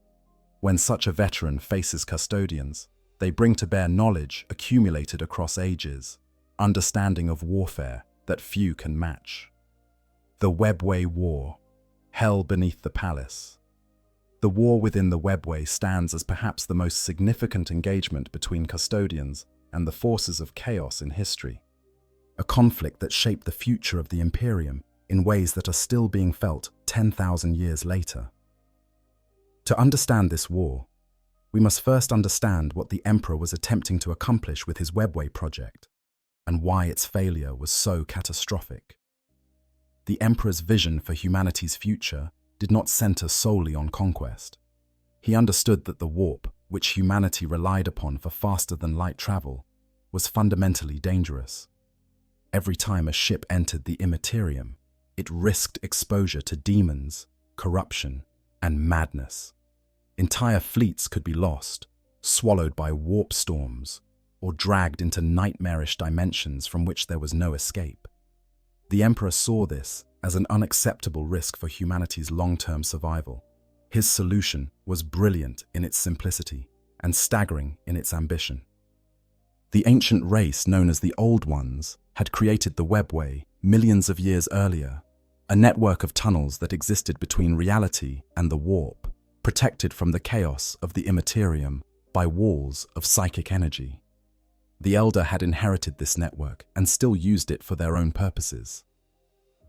When such a veteran faces Custodians, they bring to bear knowledge accumulated across ages, understanding of warfare that few can match. The Webway War, Hell Beneath the Palace. The war within the Webway stands as perhaps the most significant engagement between Custodians and the forces of chaos in history, a conflict that shaped the future of the Imperium in ways that are still being felt 10,000 years later. To understand this war, we must first understand what the Emperor was attempting to accomplish with his Webway project, and why its failure was so catastrophic. The Emperor's vision for humanity's future did not center solely on conquest. He understood that the warp, which humanity relied upon for faster-than-light travel, was fundamentally dangerous. Every time a ship entered the Imperium, it risked exposure to demons, corruption, and madness. Entire fleets could be lost, swallowed by warp storms, or dragged into nightmarish dimensions from which there was no escape. The Emperor saw this as an unacceptable risk for humanity's long-term survival. His solution was brilliant in its simplicity and staggering in its ambition. The ancient race known as the Old Ones had created the Webway millions of years earlier, a network of tunnels that existed between reality and the warp, protected from the chaos of the Imperium by walls of psychic energy. The Elder had inherited this network and still used it for their own purposes.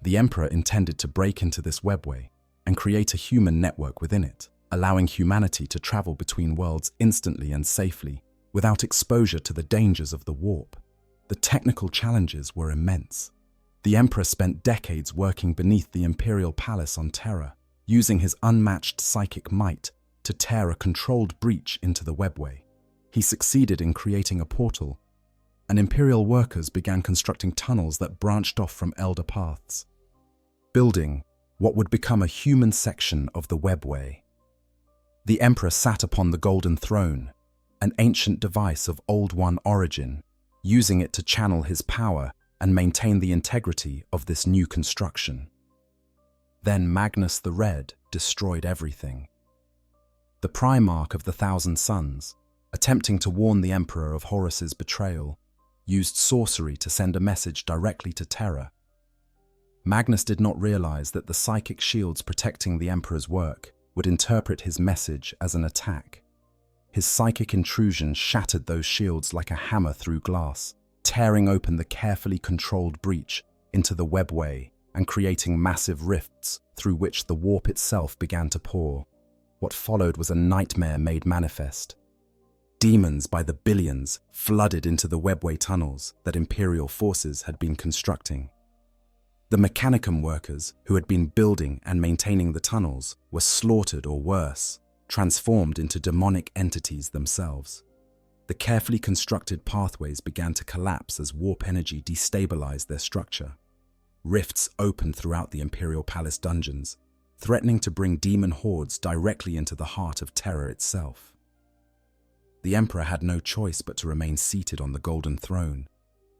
The Emperor intended to break into this webway and create a human network within it, allowing humanity to travel between worlds instantly and safely without exposure to the dangers of the warp. The technical challenges were immense. The Emperor spent decades working beneath the Imperial Palace on Terra, using his unmatched psychic might to tear a controlled breach into the webway. He succeeded in creating a portal, and Imperial workers began constructing tunnels that branched off from elder paths, building what would become a human section of the webway. The Emperor sat upon the Golden Throne, an ancient device of Old One origin, using it to channel his power and maintain the integrity of this new construction. Then Magnus the Red destroyed everything. The Primarch of the Thousand Suns, attempting to warn the Emperor of Horus's betrayal, used sorcery to send a message directly to Terra. Magnus did not realize that the psychic shields protecting the Emperor's work would interpret his message as an attack. His psychic intrusion shattered those shields like a hammer through glass, tearing open the carefully controlled breach into the webway and creating massive rifts through which the warp itself began to pour. What followed was a nightmare made manifest. Demons by the billions flooded into the webway tunnels that Imperial forces had been constructing. The Mechanicum workers who had been building and maintaining the tunnels were slaughtered or worse, transformed into demonic entities themselves. The carefully constructed pathways began to collapse as warp energy destabilized their structure. Rifts opened throughout the Imperial Palace dungeons, threatening to bring demon hordes directly into the heart of Terra itself. The Emperor had no choice but to remain seated on the Golden Throne,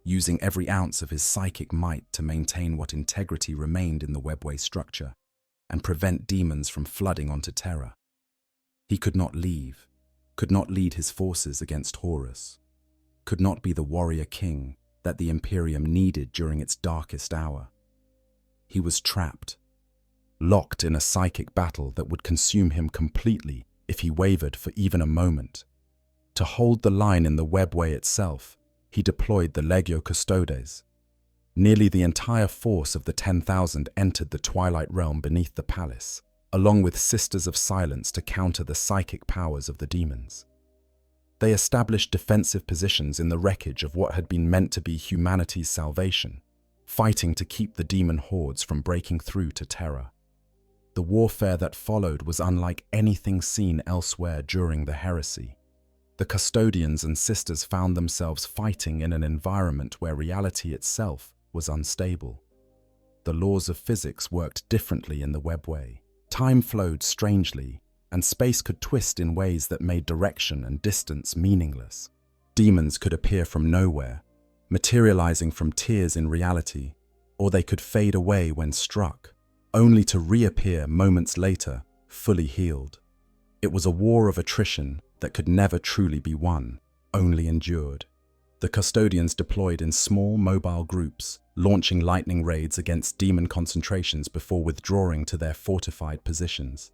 using every ounce of his psychic might to maintain what integrity remained in the webway structure and prevent demons from flooding onto Terra. He could not leave, could not lead his forces against Horus, could not be the warrior king that the Imperium needed during its darkest hour. He was trapped, locked in a psychic battle that would consume him completely if he wavered for even a moment. To hold the line in the webway itself, he deployed the Legio Custodes. Nearly the entire force of the 10,000 entered the Twilight Realm beneath the palace, along with Sisters of Silence to counter the psychic powers of the demons. They established defensive positions in the wreckage of what had been meant to be humanity's salvation, fighting to keep the demon hordes from breaking through to Terra. The warfare that followed was unlike anything seen elsewhere during the heresy. The Custodians and Sisters found themselves fighting in an environment where reality itself was unstable. The laws of physics worked differently in the webway. Time flowed strangely, and space could twist in ways that made direction and distance meaningless. Demons could appear from nowhere, materializing from tears in reality, or they could fade away when struck, only to reappear moments later, fully healed. It was a war of attrition that could never truly be won, only endured. The Custodians deployed in small, mobile groups, launching lightning raids against demon concentrations before withdrawing to their fortified positions.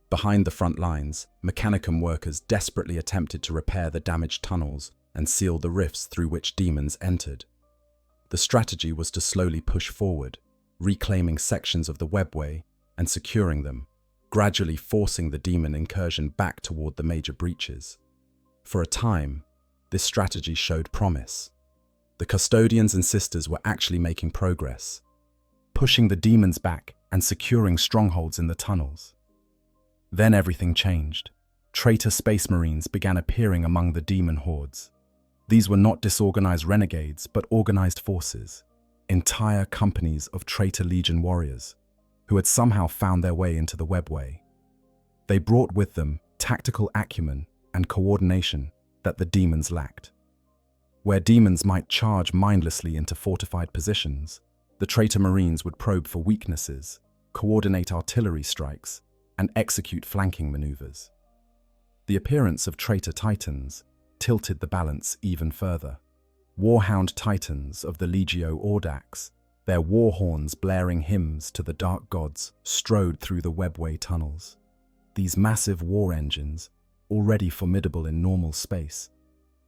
Behind the front lines, Mechanicum workers desperately attempted to repair the damaged tunnels and seal the rifts through which demons entered. The strategy was to slowly push forward, reclaiming sections of the webway and securing them, gradually forcing the demon incursion back toward the major breaches. For a time, this strategy showed promise. The Custodians and Sisters were actually making progress, pushing the demons back and securing strongholds in the tunnels. Then everything changed. Traitor Space Marines began appearing among the demon hordes. These were not disorganized renegades, but organized forces, entire companies of Traitor Legion warriors, who had somehow found their way into the webway. They brought with them tactical acumen and coordination that the demons lacked. Where demons might charge mindlessly into fortified positions, the Traitor Marines would probe for weaknesses, coordinate artillery strikes, and execute flanking maneuvers. The appearance of Traitor Titans tilted the balance even further. Warhound Titans of the Legio Audax, their war horns blaring hymns to the dark gods, strode through the webway tunnels. These massive war engines, already formidable in normal space,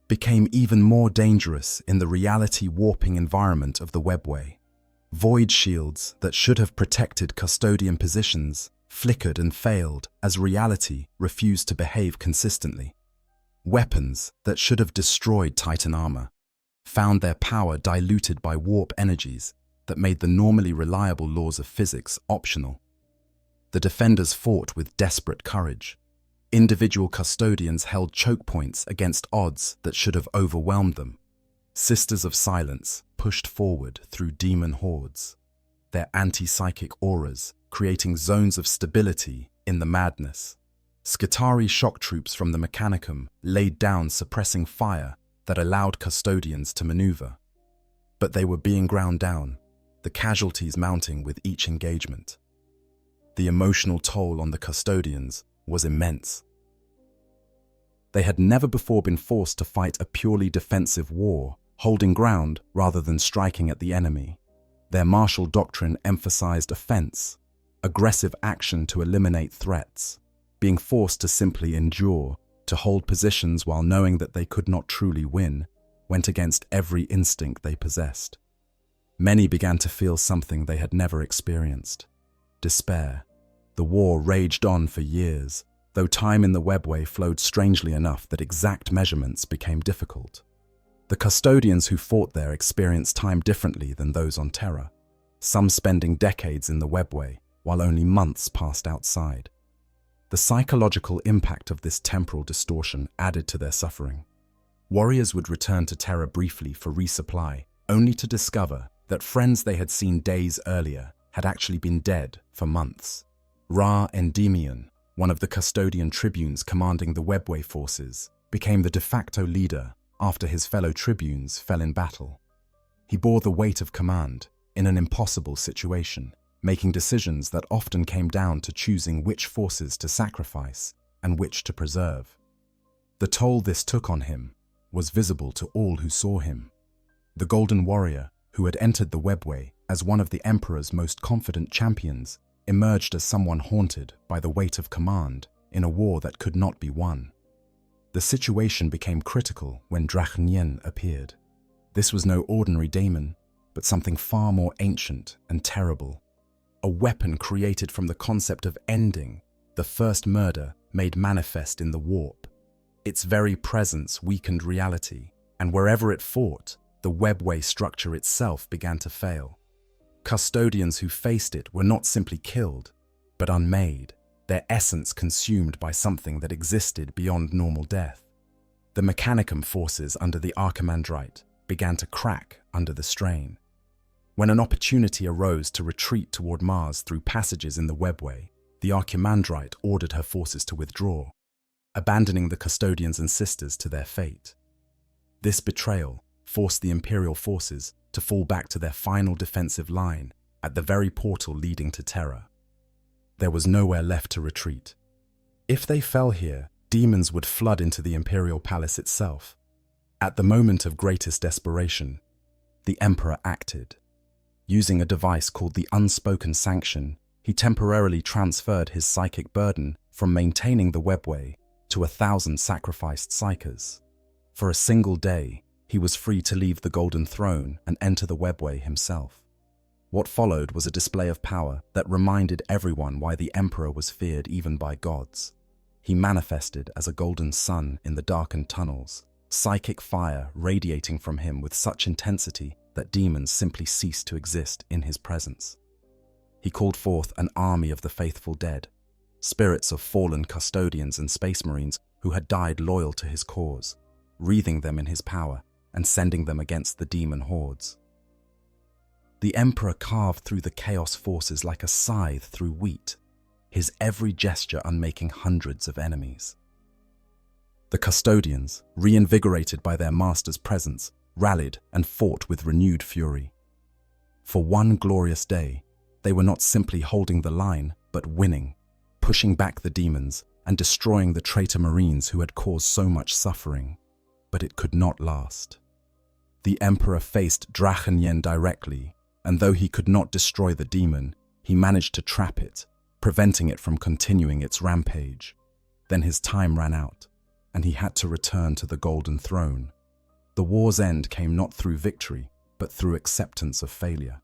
became even more dangerous in the reality-warping environment of the webway. Void shields that should have protected custodian positions flickered and failed as reality refused to behave consistently. Weapons that should have destroyed Titan armor found their power diluted by warp energies that made the normally reliable laws of physics optional. The defenders fought with desperate courage. Individual custodians held choke points against odds that should have overwhelmed them. Sisters of Silence pushed forward through demon hordes, their anti-psychic auras creating zones of stability in the madness. Skitarii shock troops from the Mechanicum laid down suppressing fire that allowed custodians to maneuver. But they were being ground down, the casualties mounting with each engagement. The emotional toll on the custodians was immense. They had never before been forced to fight a purely defensive war, holding ground rather than striking at the enemy. Their martial doctrine emphasized offense, aggressive action to eliminate threats, being forced to simply endure, to hold positions while knowing that they could not truly win, went against every instinct they possessed. Many began to feel something they had never experienced: despair. The war raged on for years, though time in the webway flowed strangely enough that exact measurements became difficult. The custodians who fought there experienced time differently than those on Terra, some spending decades in the webway, while only months passed outside. The psychological impact of this temporal distortion added to their suffering. Warriors would return to Terra briefly for resupply, only to discover that friends they had seen days earlier had actually been dead for months. Ra Endymion, one of the custodian tribunes commanding the webway forces, became the de facto leader after his fellow tribunes fell in battle. He bore the weight of command in an impossible situation, making decisions that often came down to choosing which forces to sacrifice and which to preserve. The toll this took on him was visible to all who saw him. The Golden Warrior, who had entered the webway as one of the Emperor's most confident champions, emerged as someone haunted by the weight of command in a war that could not be won. The situation became critical when Drachnyen appeared. This was no ordinary daemon, but something far more ancient and terrible. A weapon created from the concept of ending the first murder made manifest in the warp. Its very presence weakened reality, and wherever it fought, the webway structure itself began to fail. Custodians who faced it were not simply killed, but unmade, their essence consumed by something that existed beyond normal death. The Mechanicum forces under the Archimandrite began to crack under the strain. When an opportunity arose to retreat toward Mars through passages in the webway, the Archimandrite ordered her forces to withdraw, abandoning the custodians and sisters to their fate. This betrayal forced the Imperial forces to fall back to their final defensive line at the very portal leading to Terra. There was nowhere left to retreat. If they fell here, demons would flood into the Imperial Palace itself. At the moment of greatest desperation, the Emperor acted. Using a device called the Unspoken Sanction, he temporarily transferred his psychic burden from maintaining the webway to 1,000 sacrificed psykers. For a single day, he was free to leave the Golden Throne and enter the webway himself. What followed was a display of power that reminded everyone why the Emperor was feared even by gods. He manifested as a golden sun in the darkened tunnels, psychic fire radiating from him with such intensity that demons simply ceased to exist in his presence. He called forth an army of the faithful dead, spirits of fallen custodians and space marines who had died loyal to his cause, wreathing them in his power and sending them against the demon hordes. The Emperor carved through the chaos forces like a scythe through wheat, his every gesture unmaking hundreds of enemies. The custodians, reinvigorated by their master's presence, rallied and fought with renewed fury. For one glorious day, they were not simply holding the line, but winning, pushing back the demons and destroying the traitor marines who had caused so much suffering. But it could not last. The Emperor faced Drachnyen directly, and though he could not destroy the demon, he managed to trap it, preventing it from continuing its rampage. Then his time ran out, and he had to return to the Golden Throne. The war's end came not through victory, but through acceptance of failure.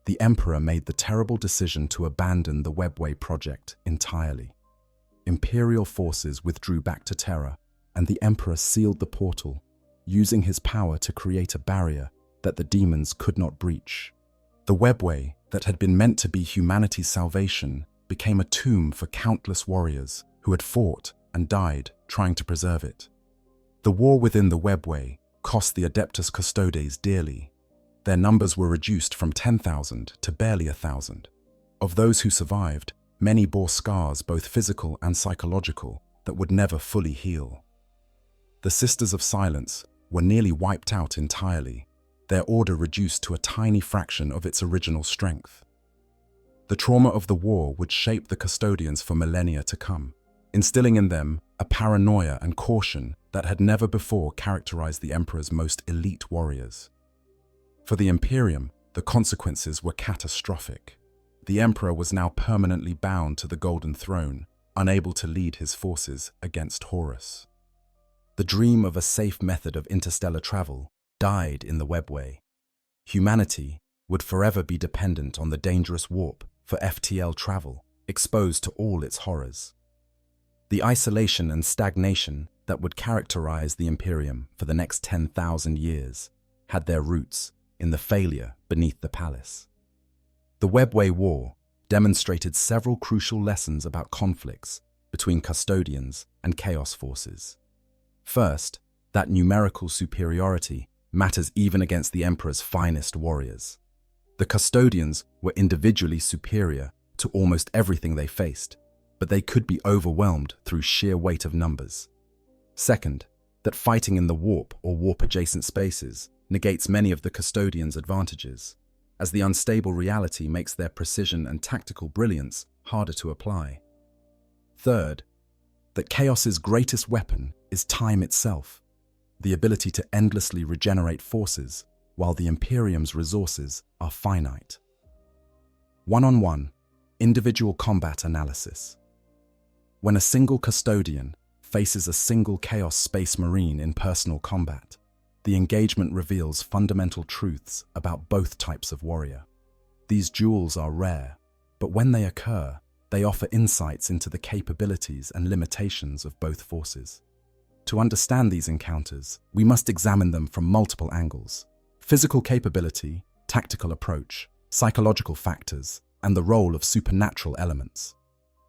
The Emperor made the terrible decision to abandon the Webway project entirely. Imperial forces withdrew back to Terra, and the Emperor sealed the portal, using his power to create a barrier that the demons could not breach. The webway that had been meant to be humanity's salvation became a tomb for countless warriors who had fought and died trying to preserve it. The war within the webway cost the Adeptus Custodes dearly. Their numbers were reduced from 10,000 to barely 1,000. Of those who survived, many bore scars, both physical and psychological, that would never fully heal. The Sisters of Silence were nearly wiped out entirely, their order reduced to a tiny fraction of its original strength. The trauma of the war would shape the Custodians for millennia to come, instilling in them a paranoia and caution that had never before characterized the Emperor's most elite warriors. For the Imperium, the consequences were catastrophic. The Emperor was now permanently bound to the Golden Throne, unable to lead his forces against Horus. The dream of a safe method of interstellar travel died in the webway. Humanity would forever be dependent on the dangerous warp for FTL travel, exposed to all its horrors. The isolation and stagnation that would characterize the Imperium for the next 10,000 years had their roots in the failure beneath the palace. The Webway War demonstrated several crucial lessons about conflicts between Custodians and Chaos forces. First, that numerical superiority matters even against the Emperor's finest warriors. The Custodians were individually superior to almost everything they faced, but they could be overwhelmed through sheer weight of numbers. Second, that fighting in the warp or warp-adjacent spaces negates many of the Custodians' advantages, as the unstable reality makes their precision and tactical brilliance harder to apply. Third, that Chaos's greatest weapon is time itself, the ability to endlessly regenerate forces, while the Imperium's resources are finite. One-on-one, individual combat analysis. When a single Custodian faces a single Chaos Space Marine in personal combat, the engagement reveals fundamental truths about both types of warrior. These duels are rare, but when they occur, they offer insights into the capabilities and limitations of both forces. To understand these encounters, we must examine them from multiple angles: physical capability, tactical approach, psychological factors, and the role of supernatural elements.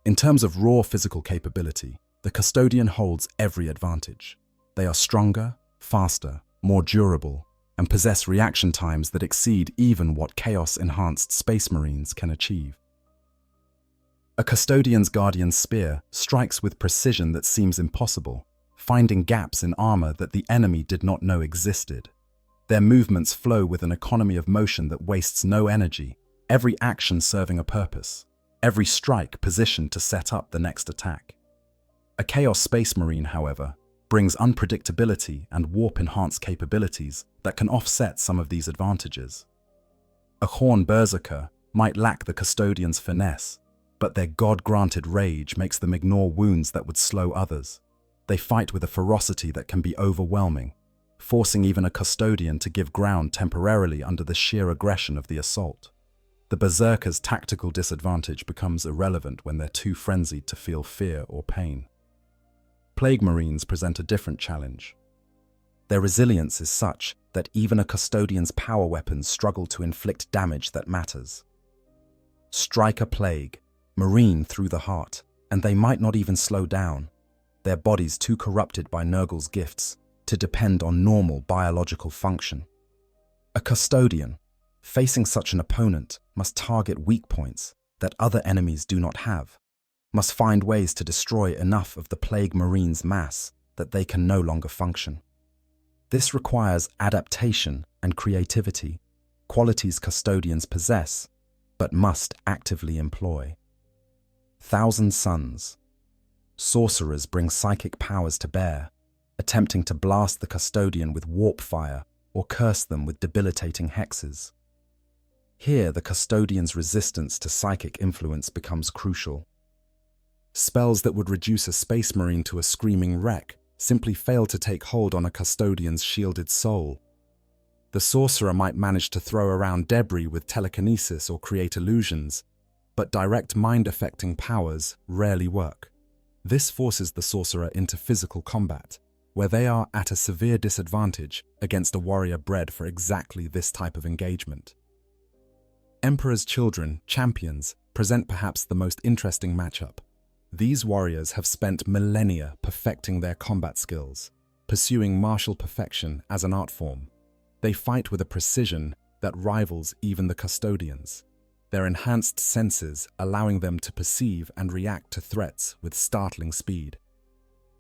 In terms of raw physical capability, the Custodian holds every advantage. They are stronger, faster, more durable, and possess reaction times that exceed even what Chaos-enhanced Space Marines can achieve. A Custodian's Guardian Spear strikes with precision that seems impossible, finding gaps in armor that the enemy did not know existed. Their movements flow with an economy of motion that wastes no energy, every action serving a purpose, every strike positioned to set up the next attack. A Chaos Space Marine, however, brings unpredictability and warp-enhanced capabilities that can offset some of these advantages. A Horn Berserker might lack the Custodian's finesse, but their god-granted rage makes them ignore wounds that would slow others. They fight with a ferocity that can be overwhelming, forcing even a Custodian to give ground temporarily under the sheer aggression of the assault. The Berserker's tactical disadvantage becomes irrelevant when they're too frenzied to feel fear or pain. Plague Marines present a different challenge. Their resilience is such that even a Custodian's power weapons struggle to inflict damage that matters. Strike a Plague, Marine through the heart, and they might not even slow down, their bodies too corrupted by Nurgle's gifts to depend on normal biological function. A Custodian, facing such an opponent, must target weak points that other enemies do not have, must find ways to destroy enough of the Plague Marine's mass that they can no longer function. This requires adaptation and creativity, qualities Custodians possess, but must actively employ. Thousand Suns. Sorcerers bring psychic powers to bear, attempting to blast the Custodian with warp fire or curse them with debilitating hexes. Here, the Custodian's resistance to psychic influence becomes crucial. Spells that would reduce a Space Marine to a screaming wreck simply fail to take hold on a Custodian's shielded soul. The Sorcerer might manage to throw around debris with telekinesis or create illusions, but direct mind-affecting powers rarely work. This forces the Sorcerer into physical combat, where they are at a severe disadvantage against a warrior bred for exactly this type of engagement. Emperor's Children, Champions, present perhaps the most interesting matchup. These warriors have spent millennia perfecting their combat skills, pursuing martial perfection as an art form. They fight with a precision that rivals even the Custodians, their enhanced senses allowing them to perceive and react to threats with startling speed.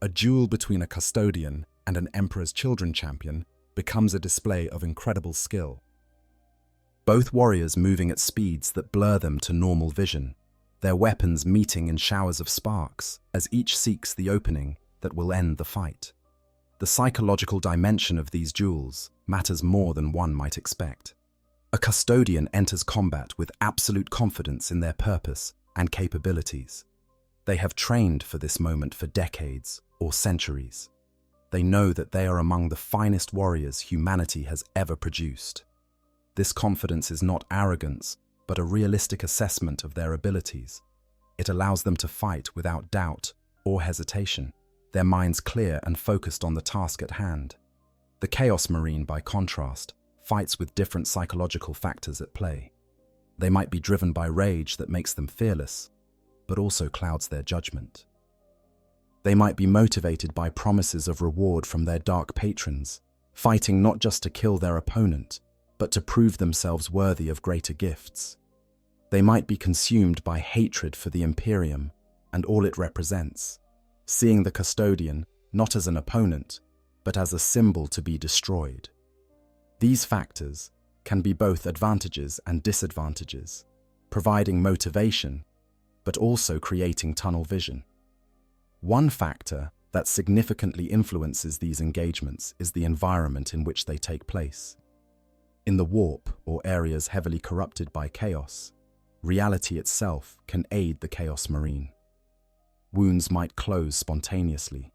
A duel between a Custodian and an Emperor's Children champion becomes a display of incredible skill. Both warriors moving at speeds that blur them to normal vision, their weapons meeting in showers of sparks as each seeks the opening that will end the fight. The psychological dimension of these duels matters more than one might expect. A Custodian enters combat with absolute confidence in their purpose and capabilities. They have trained for this moment for decades or centuries. They know that they are among the finest warriors humanity has ever produced. This confidence is not arrogance, but a realistic assessment of their abilities. It allows them to fight without doubt or hesitation, their minds clear and focused on the task at hand. The Chaos Marine, by contrast, fights with different psychological factors at play. They might be driven by rage that makes them fearless, but also clouds their judgment. They might be motivated by promises of reward from their dark patrons, fighting not just to kill their opponent, but to prove themselves worthy of greater gifts. They might be consumed by hatred for the Imperium and all it represents, seeing the Custodian not as an opponent, but as a symbol to be destroyed. These factors can be both advantages and disadvantages, providing motivation, but also creating tunnel vision. One factor that significantly influences these engagements is the environment in which they take place. In the warp, or areas heavily corrupted by chaos, reality itself can aid the Chaos Marine. Wounds might close spontaneously.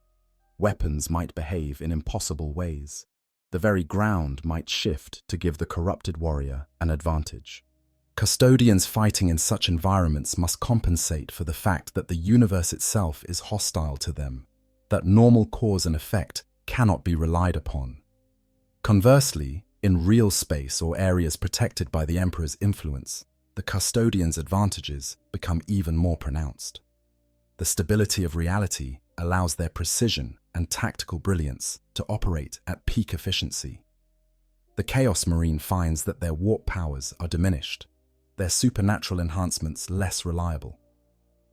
Weapons might behave in impossible ways. The very ground might shift to give the corrupted warrior an advantage. Custodians fighting in such environments must compensate for the fact that the universe itself is hostile to them, that normal cause and effect cannot be relied upon. Conversely, in real space or areas protected by the Emperor's influence, the Custodians' advantages become even more pronounced. The stability of reality allows their precision and tactical brilliance to operate at peak efficiency. The Chaos Marine finds that their warp powers are diminished, their supernatural enhancements less reliable.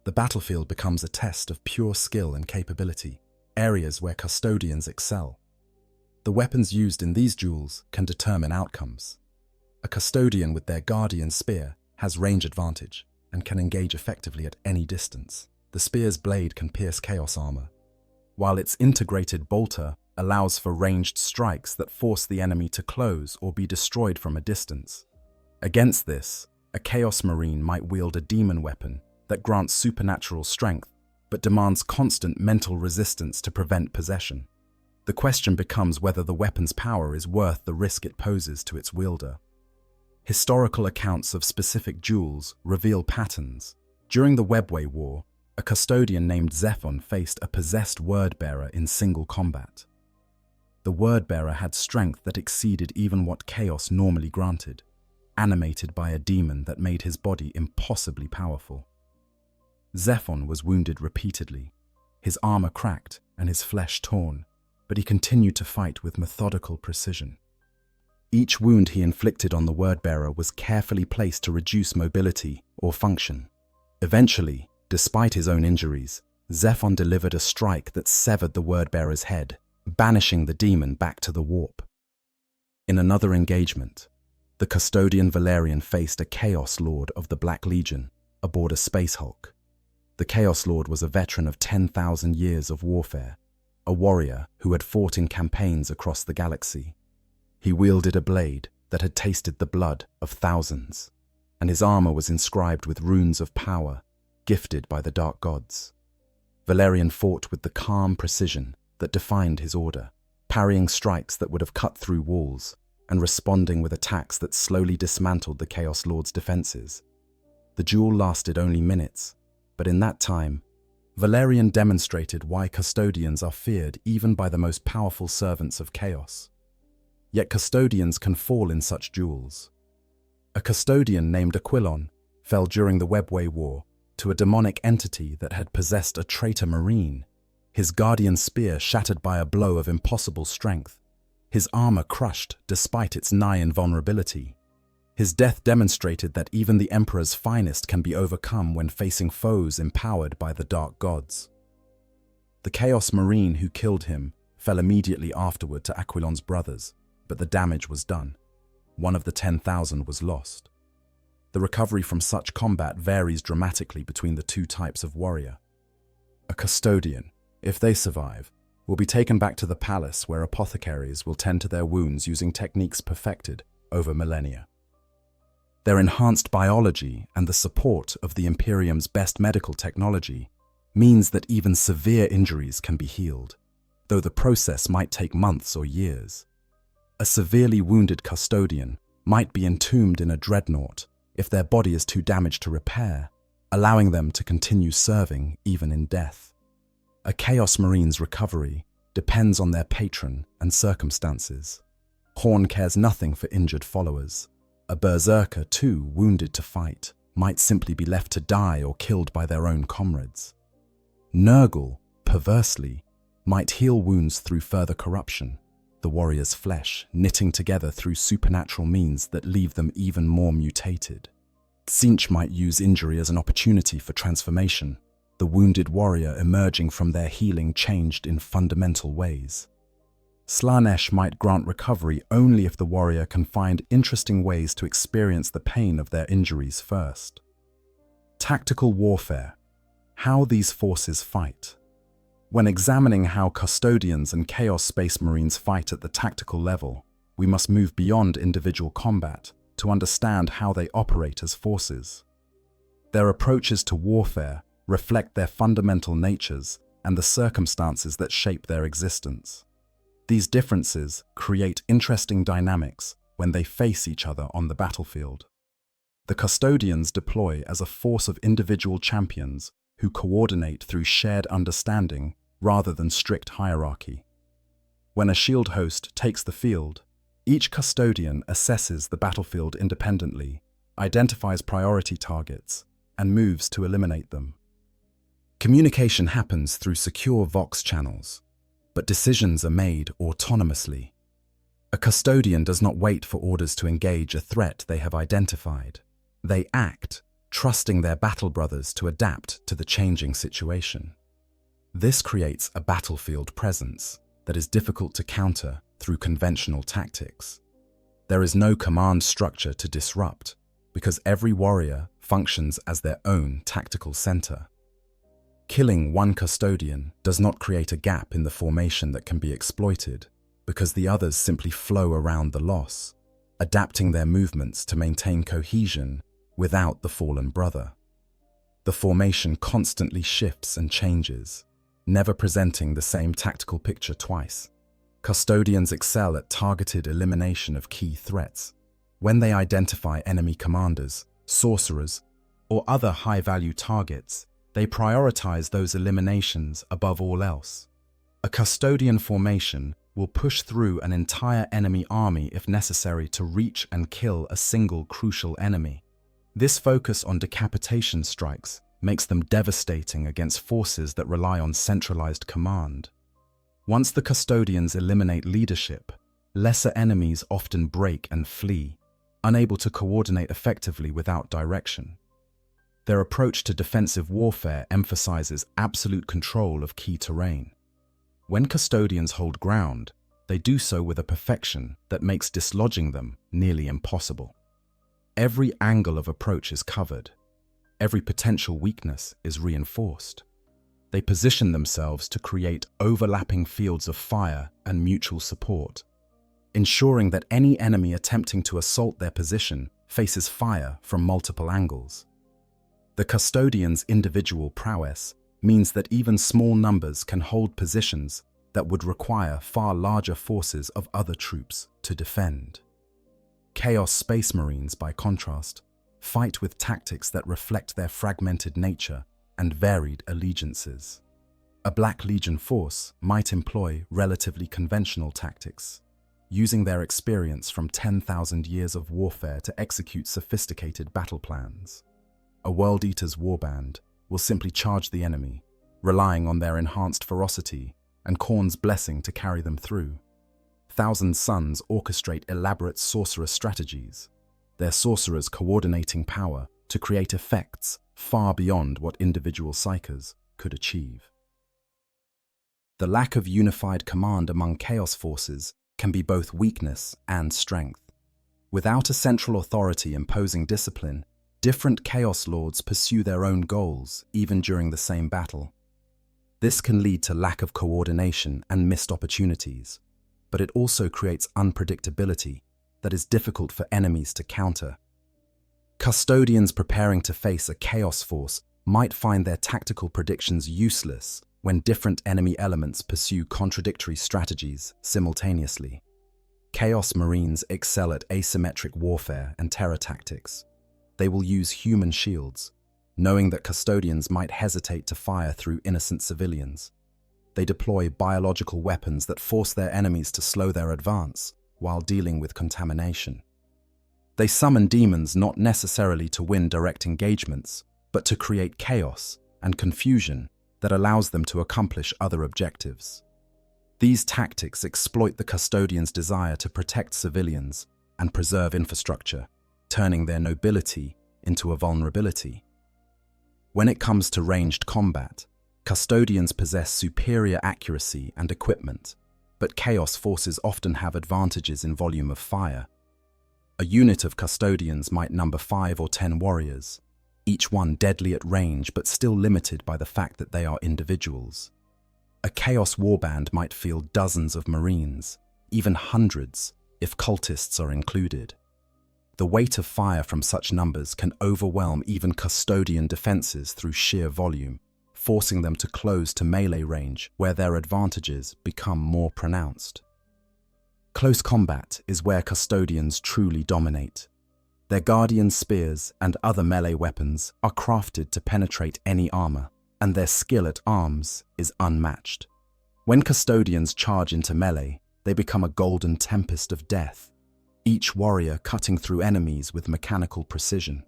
The battlefield becomes a test of pure skill and capability, areas where Custodians excel. The weapons used in these duels can determine outcomes. A Custodian with their Guardian Spear has range advantage and can engage effectively at any distance. The spear's blade can pierce chaos armor, while its integrated bolter allows for ranged strikes that force the enemy to close or be destroyed from a distance. Against this, a Chaos Marine might wield a demon weapon that grants supernatural strength but demands constant mental resistance to prevent possession. The question becomes whether the weapon's power is worth the risk it poses to its wielder. Historical accounts of specific duels reveal patterns. During the Webway War, a Custodian named Zephon faced a possessed Wordbearer in single combat. The Wordbearer had strength that exceeded even what Chaos normally granted, animated by a demon that made his body impossibly powerful. Zephon was wounded repeatedly, his armor cracked and his flesh torn, but he continued to fight with methodical precision. Each wound he inflicted on the Wordbearer was carefully placed to reduce mobility or function. Eventually, despite his own injuries, Zephon delivered a strike that severed the Wordbearer's head, banishing the demon back to the warp. In another engagement, the Custodian Valerian faced a Chaos Lord of the Black Legion aboard a Space Hulk. The Chaos Lord was a veteran of 10,000 years of warfare, a warrior who had fought in campaigns across the galaxy. He wielded a blade that had tasted the blood of thousands, and his armor was inscribed with runes of power gifted by the dark gods. Valerian fought with the calm precision that defined his order, parrying strikes that would have cut through walls and responding with attacks that slowly dismantled the Chaos Lord's defenses. The duel lasted only minutes, but in that time, Valerian demonstrated why custodians are feared even by the most powerful servants of chaos. Yet custodians can fall in such duels. A custodian named Aquilon fell during the Webway War to a demonic entity that had possessed a traitor marine, his guardian spear shattered by a blow of impossible strength, his armor crushed despite its nigh invulnerability. His death demonstrated that even the Emperor's finest can be overcome when facing foes empowered by the dark gods. The Chaos Marine who killed him fell immediately afterward to Aquilon's brothers, but the damage was done. One of the 10,000 was lost. The recovery from such combat varies dramatically between the two types of warrior. A custodian, if they survive, will be taken back to the palace where apothecaries will tend to their wounds using techniques perfected over millennia. Their enhanced biology and the support of the Imperium's best medical technology means that even severe injuries can be healed, though the process might take months or years. A severely wounded custodian might be entombed in a dreadnought if their body is too damaged to repair, allowing them to continue serving even in death. A Chaos Marine's recovery depends on their patron and circumstances. Horn cares nothing for injured followers. A berserker, too wounded to fight, might simply be left to die or killed by their own comrades. Nurgle, perversely, might heal wounds through further corruption, the warrior's flesh knitting together through supernatural means that leave them even more mutated. Tzeentch might use injury as an opportunity for transformation, the wounded warrior emerging from their healing changed in fundamental ways. Slaanesh might grant recovery only if the warrior can find interesting ways to experience the pain of their injuries first. Tactical warfare. How these forces fight. When examining how Custodians and Chaos Space Marines fight at the tactical level, we must move beyond individual combat to understand how they operate as forces. Their approaches to warfare reflect their fundamental natures and the circumstances that shape their existence. These differences create interesting dynamics when they face each other on the battlefield. The Custodians deploy as a force of individual champions who coordinate through shared understanding rather than strict hierarchy. When a shield host takes the field, each Custodian assesses the battlefield independently, identifies priority targets, and moves to eliminate them. Communication happens through secure Vox channels, but decisions are made autonomously. A custodian does not wait for orders to engage a threat they have identified. They act, trusting their battle brothers to adapt to the changing situation. This creates a battlefield presence that is difficult to counter through conventional tactics. There is no command structure to disrupt because every warrior functions as their own tactical center. Killing one custodian does not create a gap in the formation that can be exploited because the others simply flow around the loss, adapting their movements to maintain cohesion without the fallen brother. The formation constantly shifts and changes, never presenting the same tactical picture twice. Custodians excel at targeted elimination of key threats. When they identify enemy commanders, sorcerers, or other high-value targets, they prioritize those eliminations above all else. A custodian formation will push through an entire enemy army if necessary to reach and kill a single crucial enemy. This focus on decapitation strikes makes them devastating against forces that rely on centralized command. Once the custodians eliminate leadership, lesser enemies often break and flee, unable to coordinate effectively without direction. Their approach to defensive warfare emphasizes absolute control of key terrain. When custodians hold ground, they do so with a perfection that makes dislodging them nearly impossible. Every angle of approach is covered. Every potential weakness is reinforced. They position themselves to create overlapping fields of fire and mutual support, ensuring that any enemy attempting to assault their position faces fire from multiple angles. The custodians' individual prowess means that even small numbers can hold positions that would require far larger forces of other troops to defend. Chaos Space Marines, by contrast, fight with tactics that reflect their fragmented nature and varied allegiances. A Black Legion force might employ relatively conventional tactics, using their experience from 10,000 years of warfare to execute sophisticated battle plans. A World Eater's warband will simply charge the enemy, relying on their enhanced ferocity and Khorne's blessing to carry them through. Thousand Suns orchestrate elaborate sorcerer strategies, their sorcerers coordinating power to create effects far beyond what individual psykers could achieve. The lack of unified command among Chaos forces can be both weakness and strength. Without a central authority imposing discipline, different Chaos Lords pursue their own goals even during the same battle. This can lead to lack of coordination and missed opportunities, but it also creates unpredictability that is difficult for enemies to counter. Custodians preparing to face a Chaos force might find their tactical predictions useless when different enemy elements pursue contradictory strategies simultaneously. Chaos Marines excel at asymmetric warfare and terror tactics. They will use human shields, knowing that Custodians might hesitate to fire through innocent civilians. They deploy biological weapons that force their enemies to slow their advance while dealing with contamination. They summon demons not necessarily to win direct engagements, but to create chaos and confusion that allows them to accomplish other objectives. These tactics exploit the Custodians' desire to protect civilians and preserve infrastructure, turning their nobility into a vulnerability. When it comes to ranged combat, Custodians possess superior accuracy and equipment, but Chaos forces often have advantages in volume of fire. A unit of Custodians might number 5 or 10 warriors, each one deadly at range but still limited by the fact that they are individuals. A Chaos warband might field dozens of Marines, even hundreds if cultists are included. The weight of fire from such numbers can overwhelm even Custodian defenses through sheer volume, forcing them to close to melee range where their advantages become more pronounced. Close combat is where Custodians truly dominate. Their Guardian spears and other melee weapons are crafted to penetrate any armor, and their skill at arms is unmatched. When Custodians charge into melee, they become a golden tempest of death, each warrior cutting through enemies with mechanical precision.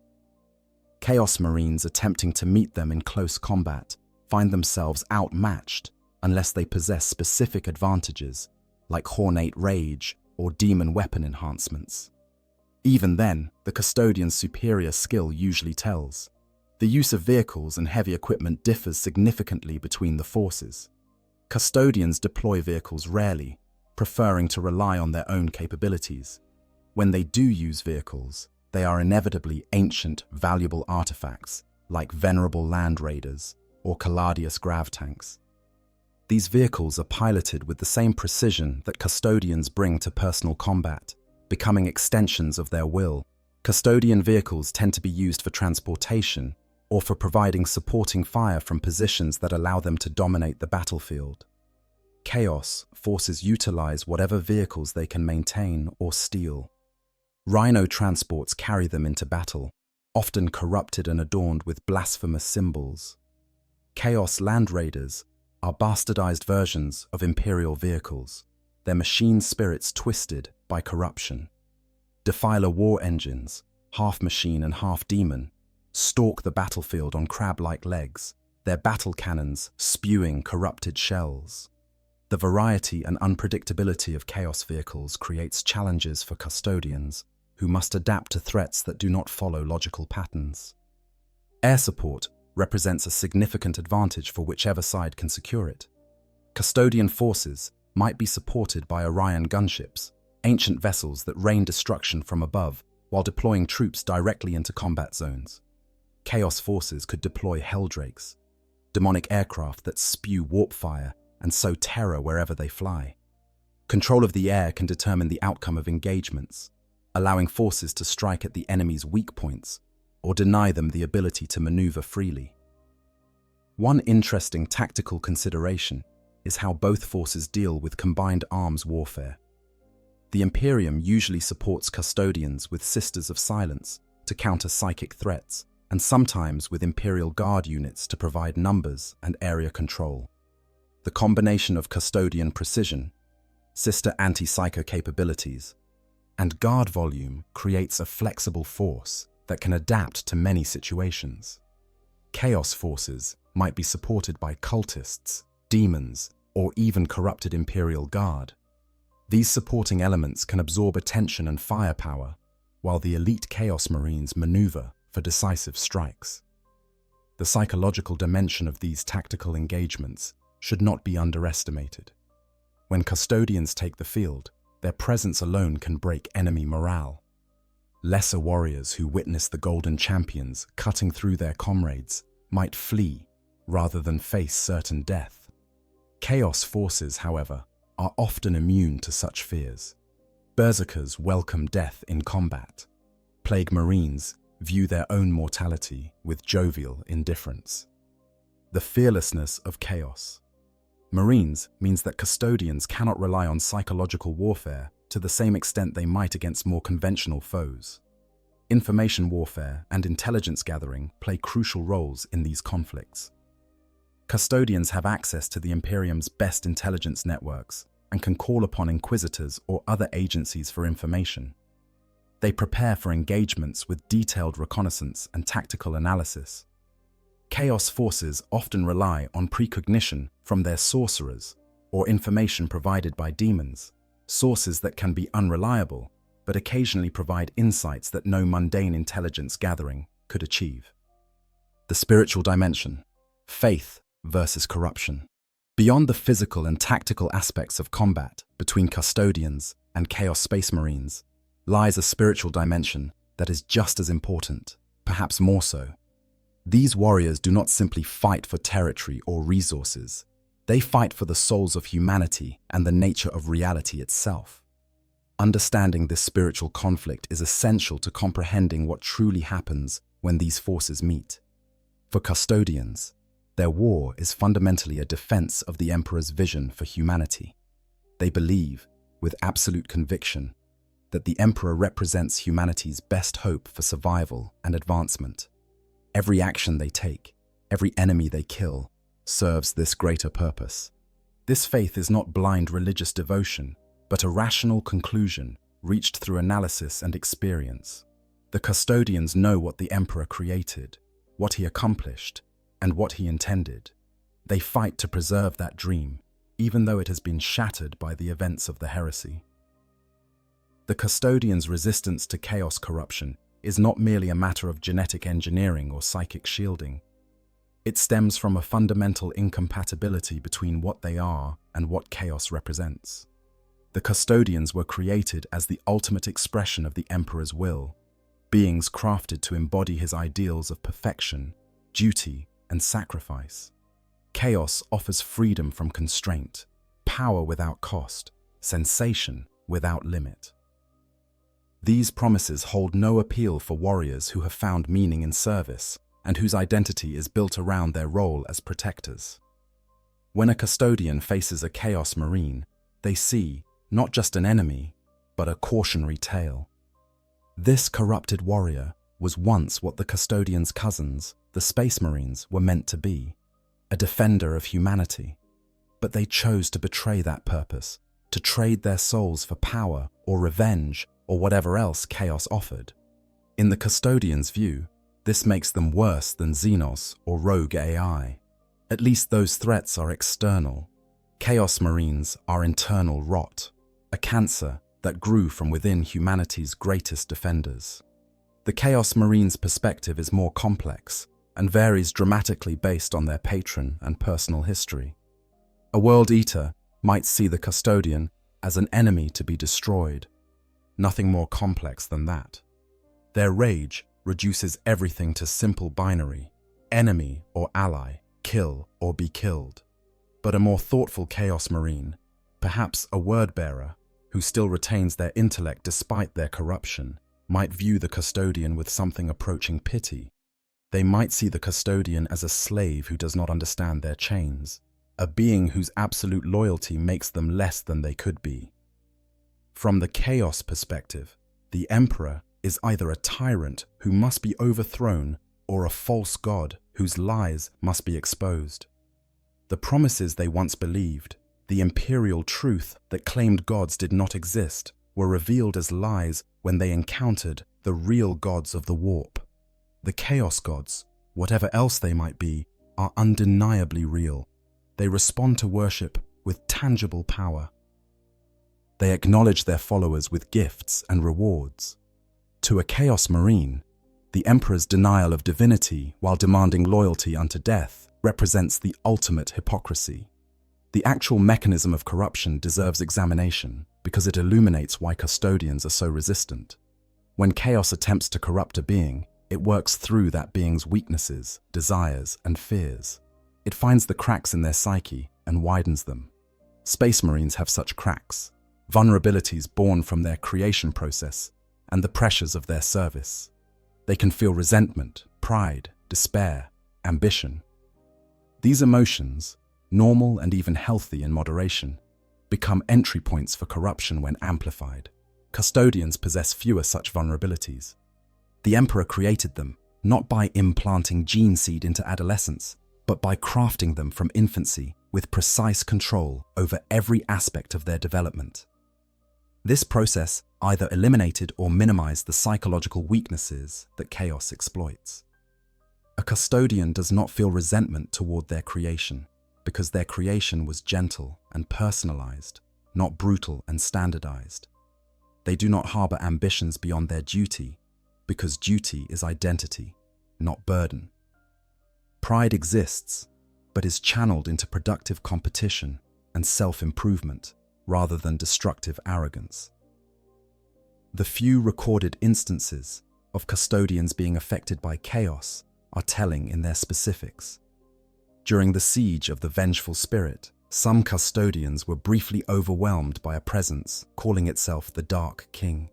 Chaos Marines attempting to meet them in close combat find themselves outmatched unless they possess specific advantages like ornate rage or demon weapon enhancements. Even then, the Custodian's superior skill usually tells. The use of vehicles and heavy equipment differs significantly between the forces. Custodians deploy vehicles rarely, preferring to rely on their own capabilities. When they do use vehicles, they are inevitably ancient, valuable artifacts like venerable land raiders or Caladius grav tanks. These vehicles are piloted with the same precision that Custodians bring to personal combat, becoming extensions of their will. Custodian vehicles tend to be used for transportation or for providing supporting fire from positions that allow them to dominate the battlefield. Chaos forces utilize whatever vehicles they can maintain or steal. Rhino transports carry them into battle, often corrupted and adorned with blasphemous symbols. Chaos land raiders are bastardized versions of Imperial vehicles, their machine spirits twisted by corruption. Defiler war engines, half machine and half demon, stalk the battlefield on crab-like legs, their battle cannons spewing corrupted shells. The variety and unpredictability of Chaos vehicles creates challenges for Custodians, who must adapt to threats that do not follow logical patterns. Air support represents a significant advantage for whichever side can secure it. Custodian forces might be supported by Orion gunships, ancient vessels that rain destruction from above while deploying troops directly into combat zones. Chaos forces could deploy Helldrakes, demonic aircraft that spew warp fire and sow terror wherever they fly. Control of the air can determine the outcome of engagements, allowing forces to strike at the enemy's weak points or deny them the ability to maneuver freely. One interesting tactical consideration is how both forces deal with combined arms warfare. The Imperium usually supports Custodians with Sisters of Silence to counter psychic threats and sometimes with Imperial Guard units to provide numbers and area control. The combination of custodian precision, sister anti-psycho capabilities, and guard volume creates a flexible force that can adapt to many situations. Chaos forces might be supported by cultists, demons, or even corrupted Imperial Guard. These supporting elements can absorb attention and firepower, while the elite Chaos Marines maneuver for decisive strikes. The psychological dimension of these tactical engagements should not be underestimated. When custodians take the field, their presence alone can break enemy morale. Lesser warriors who witness the Golden Champions cutting through their comrades might flee rather than face certain death. Chaos forces, however, are often immune to such fears. Berserkers welcome death in combat. Plague Marines view their own mortality with jovial indifference. The fearlessness of chaos. Marines means that custodians cannot rely on psychological warfare to the same extent they might against more conventional foes. Information warfare and intelligence gathering play crucial roles in these conflicts. Custodians have access to the Imperium's best intelligence networks and can call upon inquisitors or other agencies for information. They prepare for engagements with detailed reconnaissance and tactical analysis. Chaos forces often rely on precognition from their sorcerers or information provided by demons, sources that can be unreliable but occasionally provide insights that no mundane intelligence gathering could achieve. The spiritual dimension, faith versus corruption. Beyond the physical and tactical aspects of combat between custodians and Chaos Space Marines lies a spiritual dimension that is just as important, perhaps more so. These warriors do not simply fight for territory or resources. They fight for the souls of humanity and the nature of reality itself. Understanding this spiritual conflict is essential to comprehending what truly happens when these forces meet. For custodians, their war is fundamentally a defense of the Emperor's vision for humanity. They believe, with absolute conviction, that the Emperor represents humanity's best hope for survival and advancement. Every action they take, every enemy they kill, serves this greater purpose. This faith is not blind religious devotion, but a rational conclusion reached through analysis and experience. The custodians know what the Emperor created, what he accomplished, and what he intended. They fight to preserve that dream, even though it has been shattered by the events of the heresy. The custodians' resistance to chaos corruption is not merely a matter of genetic engineering or psychic shielding. It stems from a fundamental incompatibility between what they are and what chaos represents. The custodians were created as the ultimate expression of the Emperor's will, beings crafted to embody his ideals of perfection, duty, and sacrifice. Chaos offers freedom from constraint, power without cost, sensation without limit. These promises hold no appeal for warriors who have found meaning in service and whose identity is built around their role as protectors. When a custodian faces a Chaos Marine, they see not just an enemy, but a cautionary tale. This corrupted warrior was once what the custodians' cousins, the Space Marines, were meant to be, a defender of humanity. But they chose to betray that purpose, to trade their souls for power or revenge or whatever else chaos offered. In the custodians' view, this makes them worse than Xenos or rogue AI. At least those threats are external. Chaos Marines are internal rot, a cancer that grew from within humanity's greatest defenders. The Chaos Marines' perspective is more complex and varies dramatically based on their patron and personal history. A World Eater might see the custodian as an enemy to be destroyed. Nothing more complex than that. Their rage reduces everything to simple binary, enemy or ally, kill or be killed. But a more thoughtful Chaos Marine, perhaps a word-bearer, who still retains their intellect despite their corruption, might view the custodian with something approaching pity. They might see the custodian as a slave who does not understand their chains, a being whose absolute loyalty makes them less than they could be. From the chaos perspective, the Emperor is either a tyrant who must be overthrown or a false god whose lies must be exposed. The promises they once believed, the imperial truth that claimed gods did not exist, were revealed as lies when they encountered the real gods of the warp. The chaos gods, whatever else they might be, are undeniably real. They respond to worship with tangible power. They acknowledge their followers with gifts and rewards. To a Chaos Marine, the Emperor's denial of divinity while demanding loyalty unto death represents the ultimate hypocrisy. The actual mechanism of corruption deserves examination because it illuminates why Custodians are so resistant. When Chaos attempts to corrupt a being, it works through that being's weaknesses, desires, and fears. It finds the cracks in their psyche and widens them. Space Marines have such cracks, vulnerabilities born from their creation process and the pressures of their service. They can feel resentment, pride, despair, ambition. These emotions, normal and even healthy in moderation, become entry points for corruption when amplified. Custodians possess fewer such vulnerabilities. The Emperor created them, not by implanting gene seed into adolescence, but by crafting them from infancy with precise control over every aspect of their development. This process either eliminated or minimized the psychological weaknesses that Chaos exploits. A Custodian does not feel resentment toward their creation, because their creation was gentle and personalized, not brutal and standardized. They do not harbor ambitions beyond their duty, because duty is identity, not burden. Pride exists, but is channeled into productive competition and self-improvement rather than destructive arrogance. The few recorded instances of Custodians being affected by chaos are telling in their specifics. During the siege of the Vengeful Spirit, some Custodians were briefly overwhelmed by a presence calling itself the Dark King.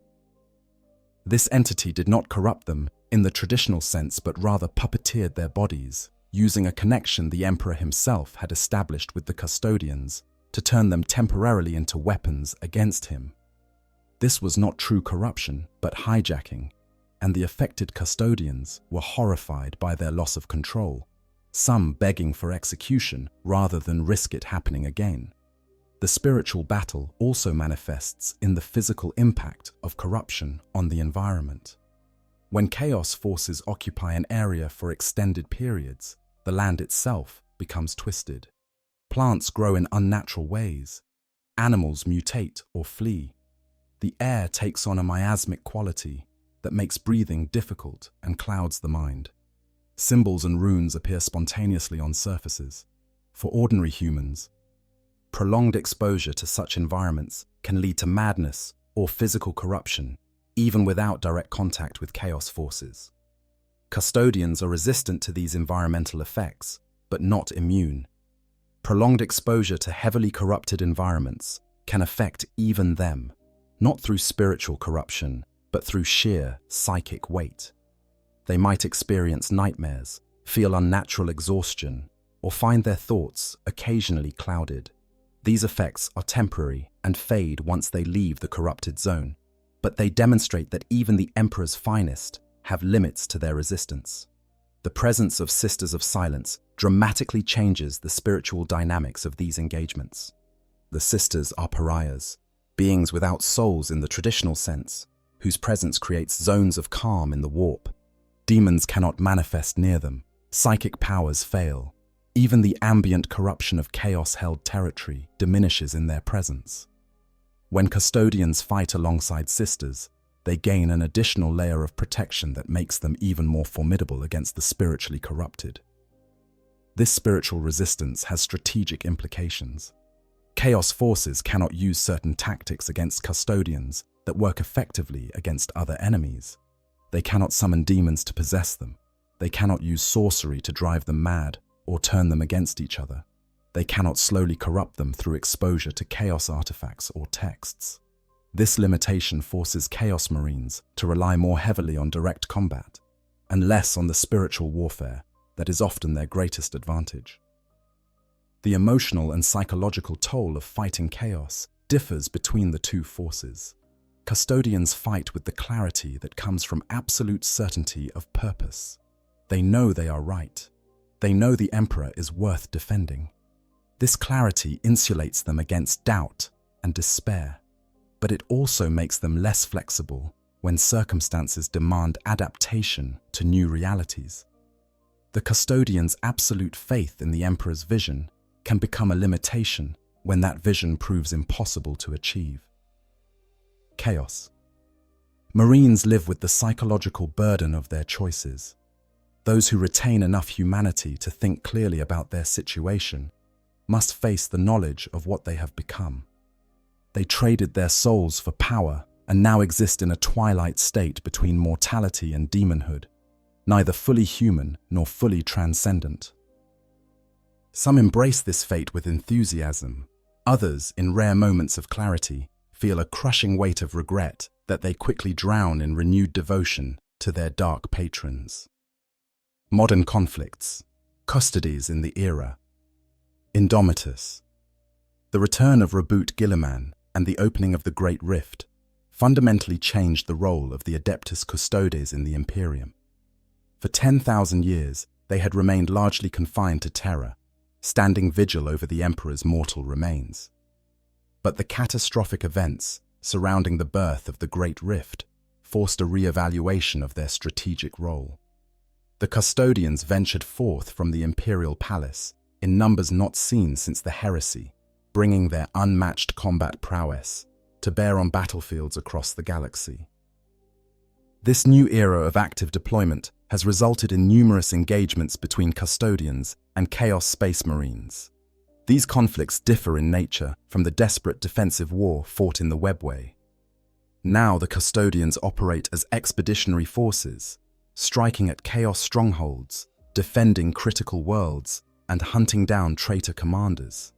This entity did not corrupt them in the traditional sense, but rather puppeteered their bodies, using a connection the Emperor himself had established with the Custodians to turn them temporarily into weapons against him. This was not true corruption, but hijacking, and the affected Custodians were horrified by their loss of control, some begging for execution rather than risk it happening again. The spiritual battle also manifests in the physical impact of corruption on the environment. When chaos forces occupy an area for extended periods, the land itself becomes twisted. Plants grow in unnatural ways. Animals mutate or flee. The air takes on a miasmic quality that makes breathing difficult and clouds the mind. Symbols and runes appear spontaneously on surfaces. For ordinary humans, prolonged exposure to such environments can lead to madness or physical corruption, even without direct contact with chaos forces. Custodians are resistant to these environmental effects, but not immune. Prolonged exposure to heavily corrupted environments can affect even them, not through spiritual corruption, but through sheer psychic weight. They might experience nightmares, feel unnatural exhaustion, or find their thoughts occasionally clouded. These effects are temporary and fade once they leave the corrupted zone, but they demonstrate that even the Emperor's finest have limits to their resistance. The presence of Sisters of Silence dramatically changes the spiritual dynamics of these engagements. The Sisters are pariahs, beings without souls in the traditional sense, whose presence creates zones of calm in the warp. Demons cannot manifest near them, psychic powers fail. Even the ambient corruption of chaos-held territory diminishes in their presence. When Custodians fight alongside Sisters, they gain an additional layer of protection that makes them even more formidable against the spiritually corrupted. This spiritual resistance has strategic implications. Chaos forces cannot use certain tactics against Custodians that work effectively against other enemies. They cannot summon demons to possess them. They cannot use sorcery to drive them mad or turn them against each other. They cannot slowly corrupt them through exposure to chaos artifacts or texts. This limitation forces Chaos Marines to rely more heavily on direct combat and less on the spiritual warfare that is often their greatest advantage. The emotional and psychological toll of fighting chaos differs between the two forces. Custodians fight with the clarity that comes from absolute certainty of purpose. They know they are right. They know the Emperor is worth defending. This clarity insulates them against doubt and despair, but it also makes them less flexible when circumstances demand adaptation to new realities. The Custodians' absolute faith in the Emperor's vision can become a limitation when that vision proves impossible to achieve. Chaos. Marines live with the psychological burden of their choices. Those who retain enough humanity to think clearly about their situation must face the knowledge of what they have become. They traded their souls for power and now exist in a twilight state between mortality and demonhood, neither fully human nor fully transcendent. Some embrace this fate with enthusiasm. Others, in rare moments of clarity, feel a crushing weight of regret that they quickly drown in renewed devotion to their dark patrons. Modern conflicts. Custodies in the era. Indomitus. The return of Reboot Guilliman and the opening of the Great Rift fundamentally changed the role of the Adeptus Custodes in the Imperium. For 10,000 years, they had remained largely confined to Terra, standing vigil over the Emperor's mortal remains. But the catastrophic events surrounding the birth of the Great Rift forced a re-evaluation of their strategic role. The Custodians ventured forth from the Imperial Palace in numbers not seen since the Heresy, bringing their unmatched combat prowess to bear on battlefields across the galaxy. This new era of active deployment has resulted in numerous engagements between Custodians and Chaos Space Marines. These conflicts differ in nature from the desperate defensive war fought in the Webway. Now the Custodians operate as expeditionary forces, striking at Chaos strongholds, defending critical worlds, and hunting down traitor commanders.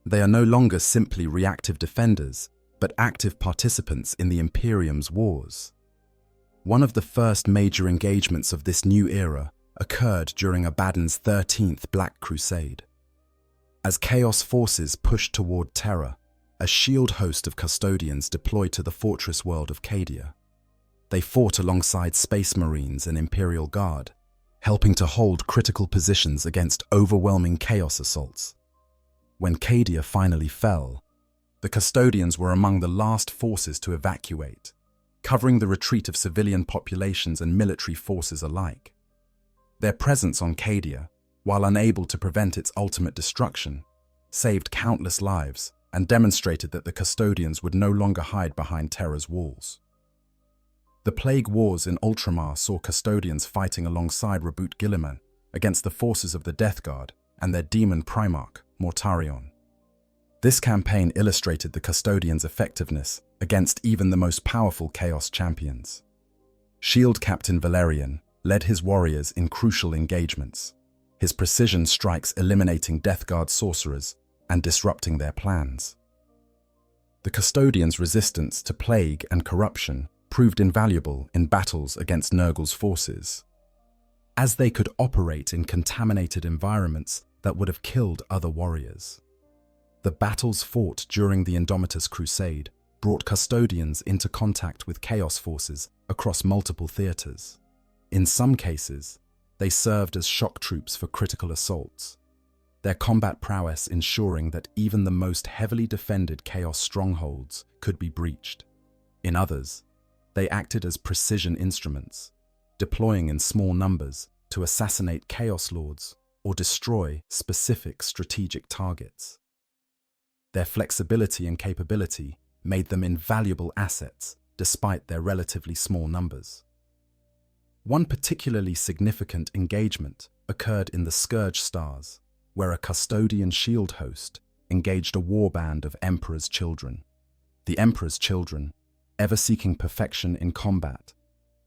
They are no longer simply reactive defenders, but active participants in the Imperium's wars. One of the first major engagements of this new era occurred during Abaddon's 13th Black Crusade. As Chaos forces pushed toward Terra, a shield host of Custodians deployed to the fortress world of Cadia. They fought alongside Space Marines and Imperial Guard, helping to hold critical positions against overwhelming Chaos assaults. When Cadia finally fell, the Custodians were among the last forces to evacuate, covering the retreat of civilian populations and military forces alike. Their presence on Cadia, while unable to prevent its ultimate destruction, saved countless lives and demonstrated that the Custodians would no longer hide behind Terra's walls. The Plague Wars in Ultramar saw Custodians fighting alongside Reboot Guilliman against the forces of the Death Guard and their demon Primarch, Mortarion. This campaign illustrated the Custodians' effectiveness against even the most powerful Chaos champions. Shield Captain Valerian led his warriors in crucial engagements, his precision strikes eliminating Death Guard sorcerers and disrupting their plans. The Custodians' resistance to plague and corruption proved invaluable in battles against Nurgle's forces, as they could operate in contaminated environments that would have killed other warriors. The battles fought during the Indomitus Crusade brought Custodians into contact with Chaos forces across multiple theaters. In some cases, they served as shock troops for critical assaults, their combat prowess ensuring that even the most heavily defended Chaos strongholds could be breached. In others, they acted as precision instruments, deploying in small numbers to assassinate Chaos Lords or destroy specific strategic targets. Their flexibility and capability made them invaluable assets despite their relatively small numbers. One particularly significant engagement occurred in the Scourge Stars, where a Custodian shield host engaged a warband of Emperor's children. The Emperor's children, ever seeking perfection in combat,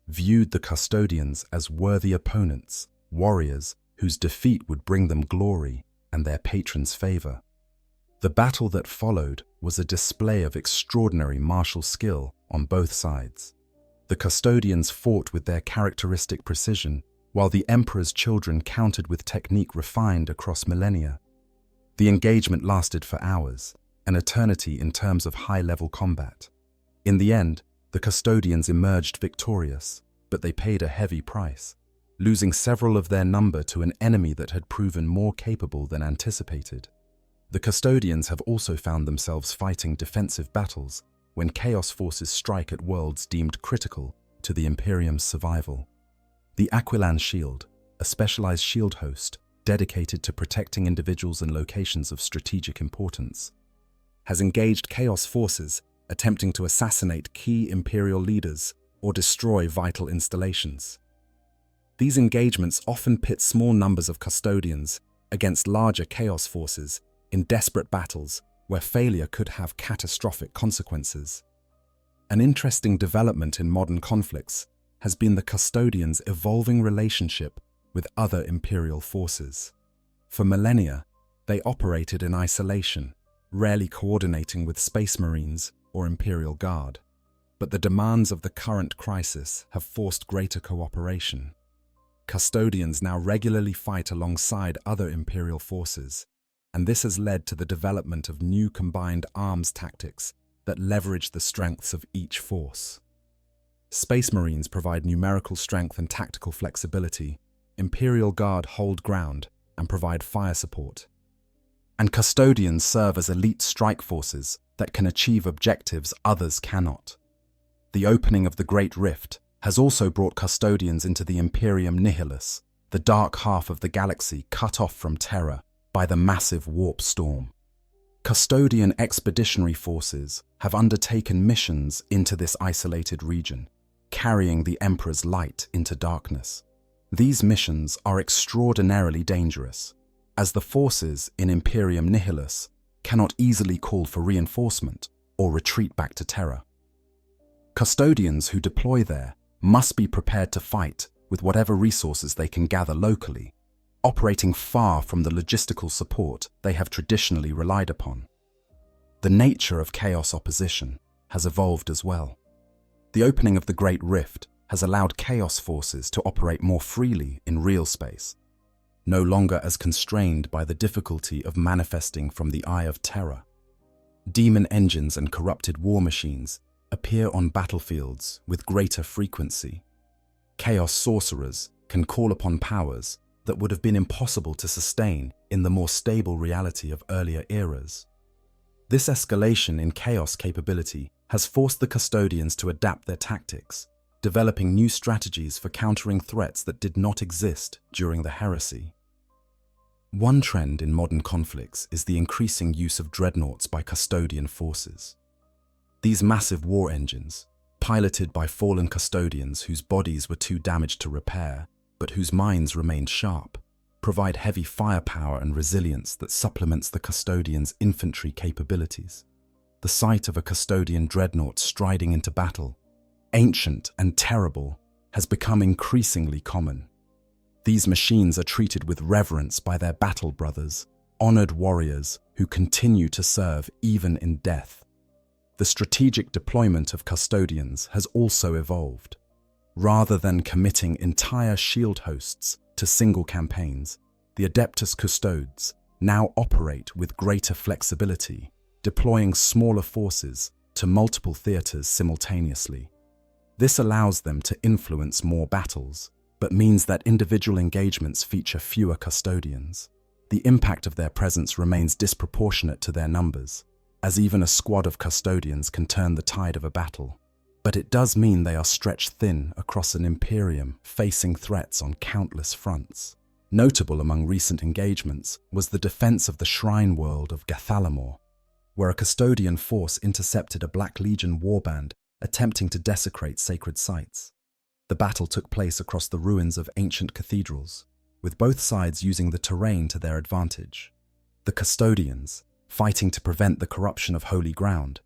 viewed the Custodians as worthy opponents, warriors whose defeat would bring them glory and their patrons' favor. The battle that followed was a display of extraordinary martial skill on both sides. The Custodians fought with their characteristic precision, while the Emperor's children countered with technique refined across millennia. The engagement lasted for hours, an eternity in terms of high-level combat. In the end, the Custodians emerged victorious, but they paid a heavy price. losing several of their number to an enemy that had proven more capable than anticipated. The Custodians have also found themselves fighting defensive battles when Chaos forces strike at worlds deemed critical to the Imperium's survival. The Aquilan Shield, a specialized shield host dedicated to protecting individuals and locations of strategic importance, has engaged Chaos forces attempting to assassinate key Imperial leaders or destroy vital installations. These engagements often pit small numbers of Custodians against larger Chaos forces in desperate battles where failure could have catastrophic consequences. An interesting development in modern conflicts has been the Custodians' evolving relationship with other Imperial forces. For millennia, they operated in isolation, rarely coordinating with Space Marines or Imperial Guard. But the demands of the current crisis have forced greater cooperation. Custodians now regularly fight alongside other Imperial forces, and this has led to the development of new combined arms tactics that leverage the strengths of each force. Space Marines provide numerical strength and tactical flexibility, Imperial Guard hold ground and provide fire support, and Custodians serve as elite strike forces that can achieve objectives others cannot. The opening of the Great Rift has also brought Custodians into the Imperium Nihilus, the dark half of the galaxy cut off from Terra by the massive warp storm. Custodian expeditionary forces have undertaken missions into this isolated region, carrying the Emperor's light into darkness. These missions are extraordinarily dangerous, as the forces in Imperium Nihilus cannot easily call for reinforcement or retreat back to Terra. Custodians who deploy there must be prepared to fight with whatever resources they can gather locally, operating far from the logistical support they have traditionally relied upon. The nature of Chaos opposition has evolved as well. The opening of the Great Rift has allowed Chaos forces to operate more freely in real space, no longer as constrained by the difficulty of manifesting from the Eye of Terror. Demon engines and corrupted war machines appear on battlefields with greater frequency. Chaos sorcerers can call upon powers that would have been impossible to sustain in the more stable reality of earlier eras. This escalation in Chaos capability has forced the Custodians to adapt their tactics, developing new strategies for countering threats that did not exist during the heresy. One trend in modern conflicts is the increasing use of dreadnoughts by Custodian forces. These massive war engines, piloted by fallen Custodians whose bodies were too damaged to repair, but whose minds remained sharp, provide heavy firepower and resilience that supplements the Custodians' infantry capabilities. The sight of a Custodian dreadnought striding into battle, ancient and terrible, has become increasingly common. These machines are treated with reverence by their battle brothers, honored warriors who continue to serve even in death. The strategic deployment of Custodians has also evolved. Rather than committing entire shield hosts to single campaigns, the Adeptus Custodes now operate with greater flexibility, deploying smaller forces to multiple theaters simultaneously. This allows them to influence more battles, but means that individual engagements feature fewer Custodians. The impact of their presence remains disproportionate to their numbers, as even a squad of Custodians can turn the tide of a battle. But it does mean they are stretched thin across an Imperium facing threats on countless fronts. Notable among recent engagements was the defense of the Shrine World of Gathalamor, where a Custodian force intercepted a Black Legion warband attempting to desecrate sacred sites. The battle took place across the ruins of ancient cathedrals, with both sides using the terrain to their advantage. The Custodians, fighting to prevent the corruption of holy ground,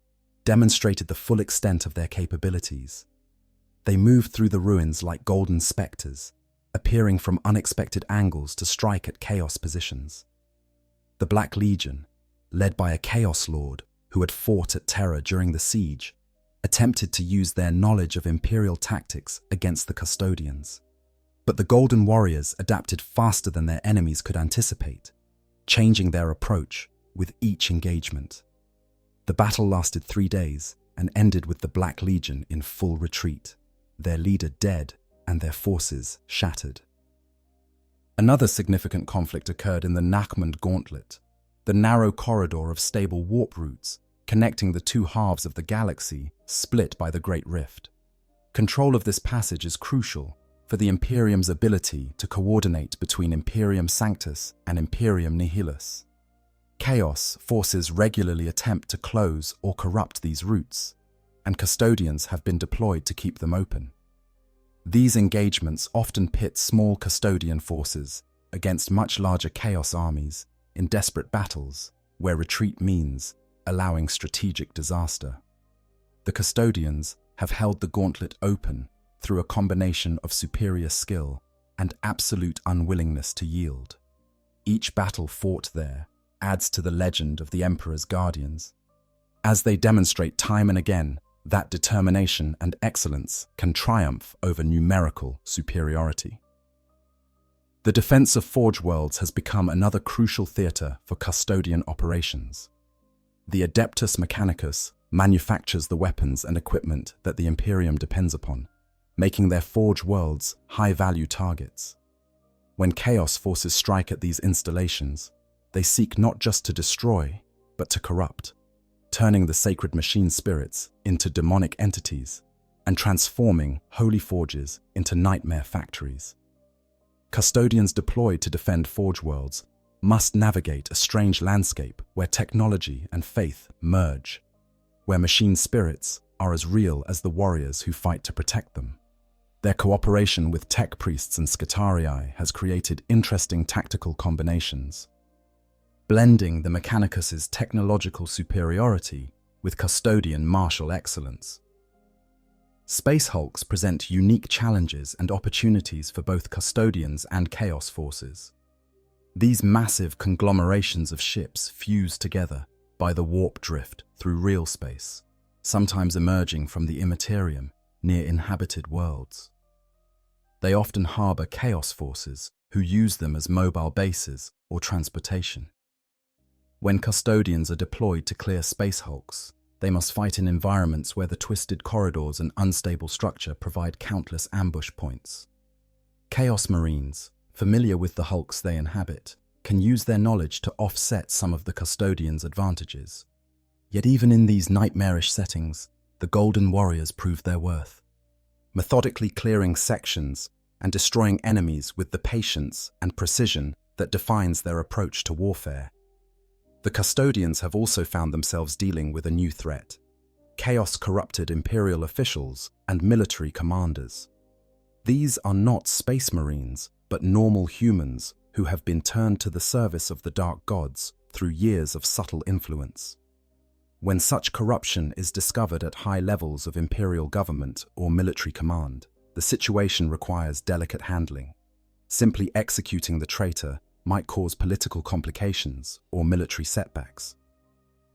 demonstrated the full extent of their capabilities. They moved through the ruins like golden spectres, appearing from unexpected angles to strike at Chaos positions. The Black Legion, led by a Chaos Lord who had fought at Terra during the siege, attempted to use their knowledge of Imperial tactics against the Custodians. But the Golden Warriors adapted faster than their enemies could anticipate, changing their approach with each engagement. The battle lasted 3 days and ended with the Black Legion in full retreat, their leader dead and their forces shattered. Another significant conflict occurred in the Nachmund Gauntlet, the narrow corridor of stable warp routes connecting the two halves of the galaxy split by the Great Rift. Control of this passage is crucial for the Imperium's ability to coordinate between Imperium Sanctus and Imperium Nihilus. Chaos forces regularly attempt to close or corrupt these routes, and Custodians have been deployed to keep them open. These engagements often pit small Custodian forces against much larger Chaos armies in desperate battles where retreat means allowing strategic disaster. The Custodians have held the gauntlet open through a combination of superior skill and absolute unwillingness to yield. Each battle fought there adds to the legend of the Emperor's Guardians, as they demonstrate time and again that determination and excellence can triumph over numerical superiority. The defense of Forge Worlds has become another crucial theater for Custodian operations. The Adeptus Mechanicus manufactures the weapons and equipment that the Imperium depends upon, making their Forge Worlds high-value targets. When Chaos forces strike at these installations, they seek not just to destroy, but to corrupt, turning the sacred machine spirits into demonic entities and transforming holy forges into nightmare factories. Custodians deployed to defend Forge Worlds must navigate a strange landscape where technology and faith merge, where machine spirits are as real as the warriors who fight to protect them. Their cooperation with tech priests and Scutarii has created interesting tactical combinations, blending the Mechanicus's technological superiority with Custodian martial excellence. Space hulks present unique challenges and opportunities for both Custodians and Chaos forces. These massive conglomerations of ships fuse together by the warp drift through real space, sometimes emerging from the immaterium near inhabited worlds. They often harbor Chaos forces who use them as mobile bases or transportation. When Custodians are deployed to clear space hulks, they must fight in environments where the twisted corridors and unstable structure provide countless ambush points. Chaos Marines, familiar with the hulks they inhabit, can use their knowledge to offset some of the Custodians' advantages. Yet even in these nightmarish settings, the Golden Warriors prove their worth, methodically clearing sections and destroying enemies with the patience and precision that defines their approach to warfare. The Custodians have also found themselves dealing with a new threat: chaos-corrupted Imperial officials and military commanders. These are not Space Marines, but normal humans who have been turned to the service of the Dark Gods through years of subtle influence. When such corruption is discovered at high levels of Imperial government or military command, the situation requires delicate handling. Simply executing the traitor might cause political complications or military setbacks.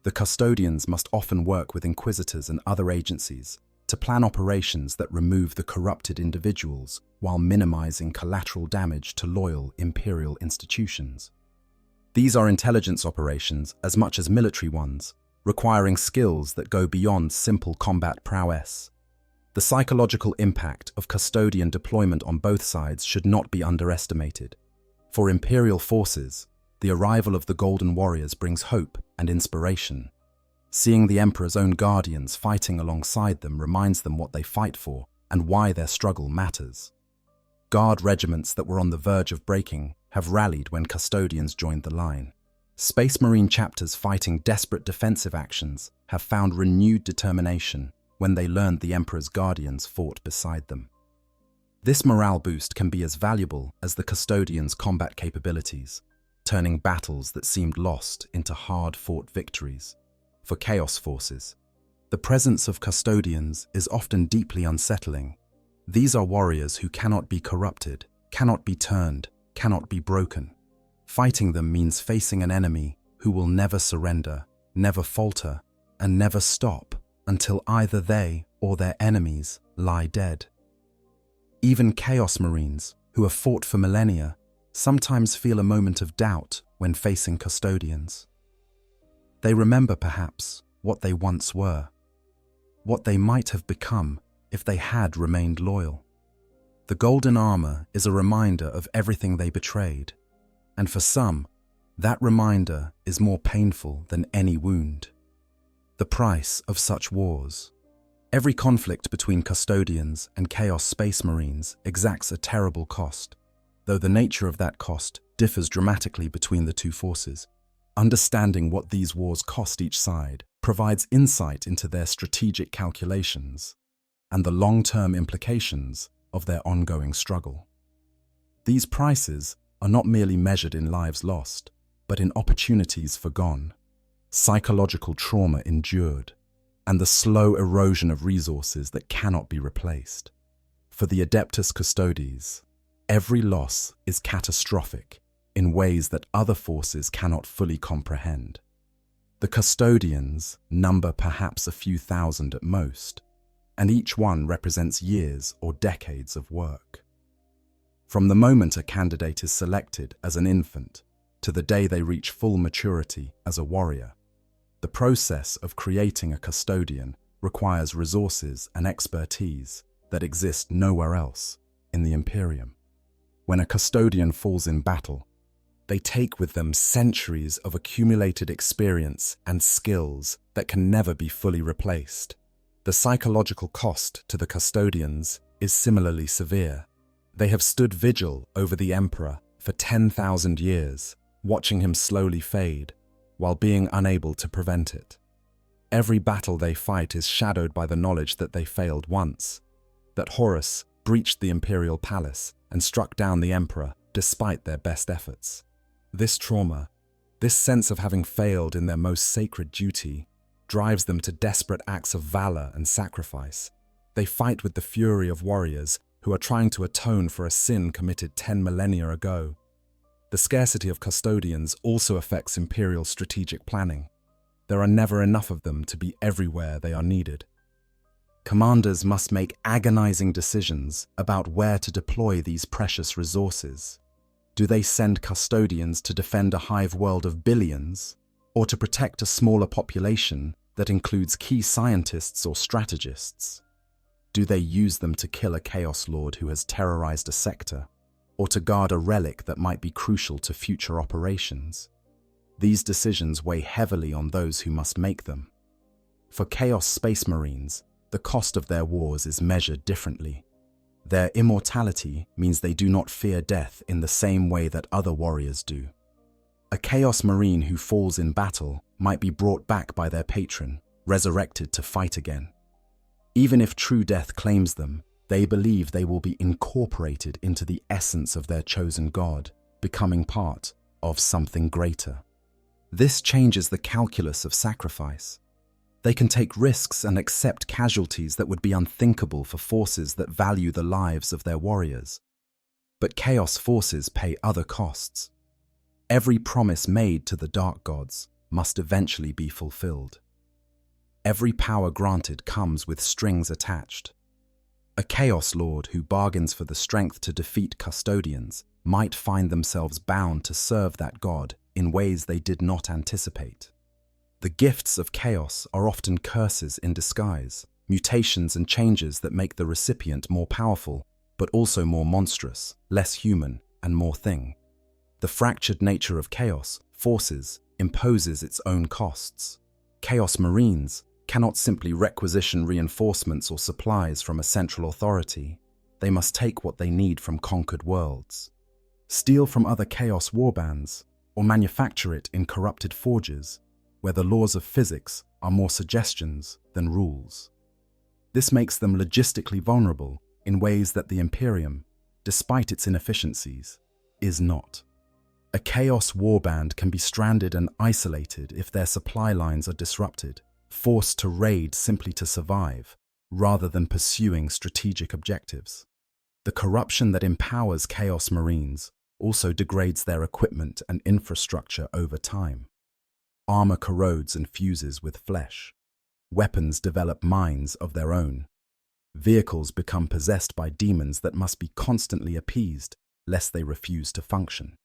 The Custodians must often work with Inquisitors and other agencies to plan operations that remove the corrupted individuals while minimizing collateral damage to loyal Imperial institutions. These are intelligence operations as much as military ones, requiring skills that go beyond simple combat prowess. The psychological impact of Custodian deployment on both sides should not be underestimated. For Imperial forces, the arrival of the Golden Warriors brings hope and inspiration. Seeing the Emperor's own guardians fighting alongside them reminds them what they fight for and why their struggle matters. Guard regiments that were on the verge of breaking have rallied when Custodians joined the line. Space Marine chapters fighting desperate defensive actions have found renewed determination when they learned the Emperor's guardians fought beside them. This morale boost can be as valuable as the Custodians' combat capabilities, turning battles that seemed lost into hard-fought victories. For Chaos forces, the presence of Custodians is often deeply unsettling. These are warriors who cannot be corrupted, cannot be turned, cannot be broken. Fighting them means facing an enemy who will never surrender, never falter, and never stop until either they or their enemies lie dead. Even Chaos Marines, who have fought for millennia, sometimes feel a moment of doubt when facing Custodians. They remember, perhaps, what they once were, what they might have become if they had remained loyal. The golden armor is a reminder of everything they betrayed, and for some, that reminder is more painful than any wound. The price of such wars. Every conflict between Custodians and Chaos Space Marines exacts a terrible cost, though the nature of that cost differs dramatically between the two forces. Understanding what these wars cost each side provides insight into their strategic calculations and the long-term implications of their ongoing struggle. These prices are not merely measured in lives lost, but in opportunities forgone, psychological trauma endured, and the slow erosion of resources that cannot be replaced. For the Adeptus Custodes, every loss is catastrophic in ways that other forces cannot fully comprehend. The Custodians number perhaps a few thousand at most, and each one represents years or decades of work. From the moment a candidate is selected as an infant to the day they reach full maturity as a warrior, the process of creating a Custodian requires resources and expertise that exist nowhere else in the Imperium. When a Custodian falls in battle, they take with them centuries of accumulated experience and skills that can never be fully replaced. The psychological cost to the Custodians is similarly severe. They have stood vigil over the Emperor for 10,000 years, watching him slowly fade, while being unable to prevent it. Every battle they fight is shadowed by the knowledge that they failed once, that Horus breached the Imperial Palace and struck down the Emperor despite their best efforts. This trauma, this sense of having failed in their most sacred duty, drives them to desperate acts of valor and sacrifice. They fight with the fury of warriors who are trying to atone for a sin committed 10 millennia ago. The scarcity of Custodians also affects Imperial strategic planning. There are never enough of them to be everywhere they are needed. Commanders must make agonizing decisions about where to deploy these precious resources. Do they send Custodians to defend a hive world of billions, or to protect a smaller population that includes key scientists or strategists? Do they use them to kill a Chaos Lord who has terrorized a sector, or to guard a relic that might be crucial to future operations? These decisions weigh heavily on those who must make them. For Chaos Space Marines, the cost of their wars is measured differently. Their immortality means they do not fear death in the same way that other warriors do. A Chaos Marine who falls in battle might be brought back by their patron, resurrected to fight again. Even if true death claims them, they believe they will be incorporated into the essence of their chosen god, becoming part of something greater. This changes the calculus of sacrifice. They can take risks and accept casualties that would be unthinkable for forces that value the lives of their warriors. But Chaos forces pay other costs. Every promise made to the Dark Gods must eventually be fulfilled. Every power granted comes with strings attached. A Chaos Lord who bargains for the strength to defeat Custodians might find themselves bound to serve that god in ways they did not anticipate. The gifts of chaos are often curses in disguise, mutations and changes that make the recipient more powerful, but also more monstrous, less human, and more thing. The fractured nature of chaos forces imposes its own costs. Chaos Marines cannot simply requisition reinforcements or supplies from a central authority. They must take what they need from conquered worlds, steal from other chaos warbands, or manufacture it in corrupted forges, where the laws of physics are more suggestions than rules. This makes them logistically vulnerable in ways that the Imperium, despite its inefficiencies, is not. A chaos warband can be stranded and isolated if their supply lines are disrupted, forced to raid simply to survive, rather than pursuing strategic objectives. The corruption that empowers Chaos Marines also degrades their equipment and infrastructure over time. Armor corrodes and fuses with flesh. Weapons develop minds of their own. Vehicles become possessed by demons that must be constantly appeased lest they refuse to function.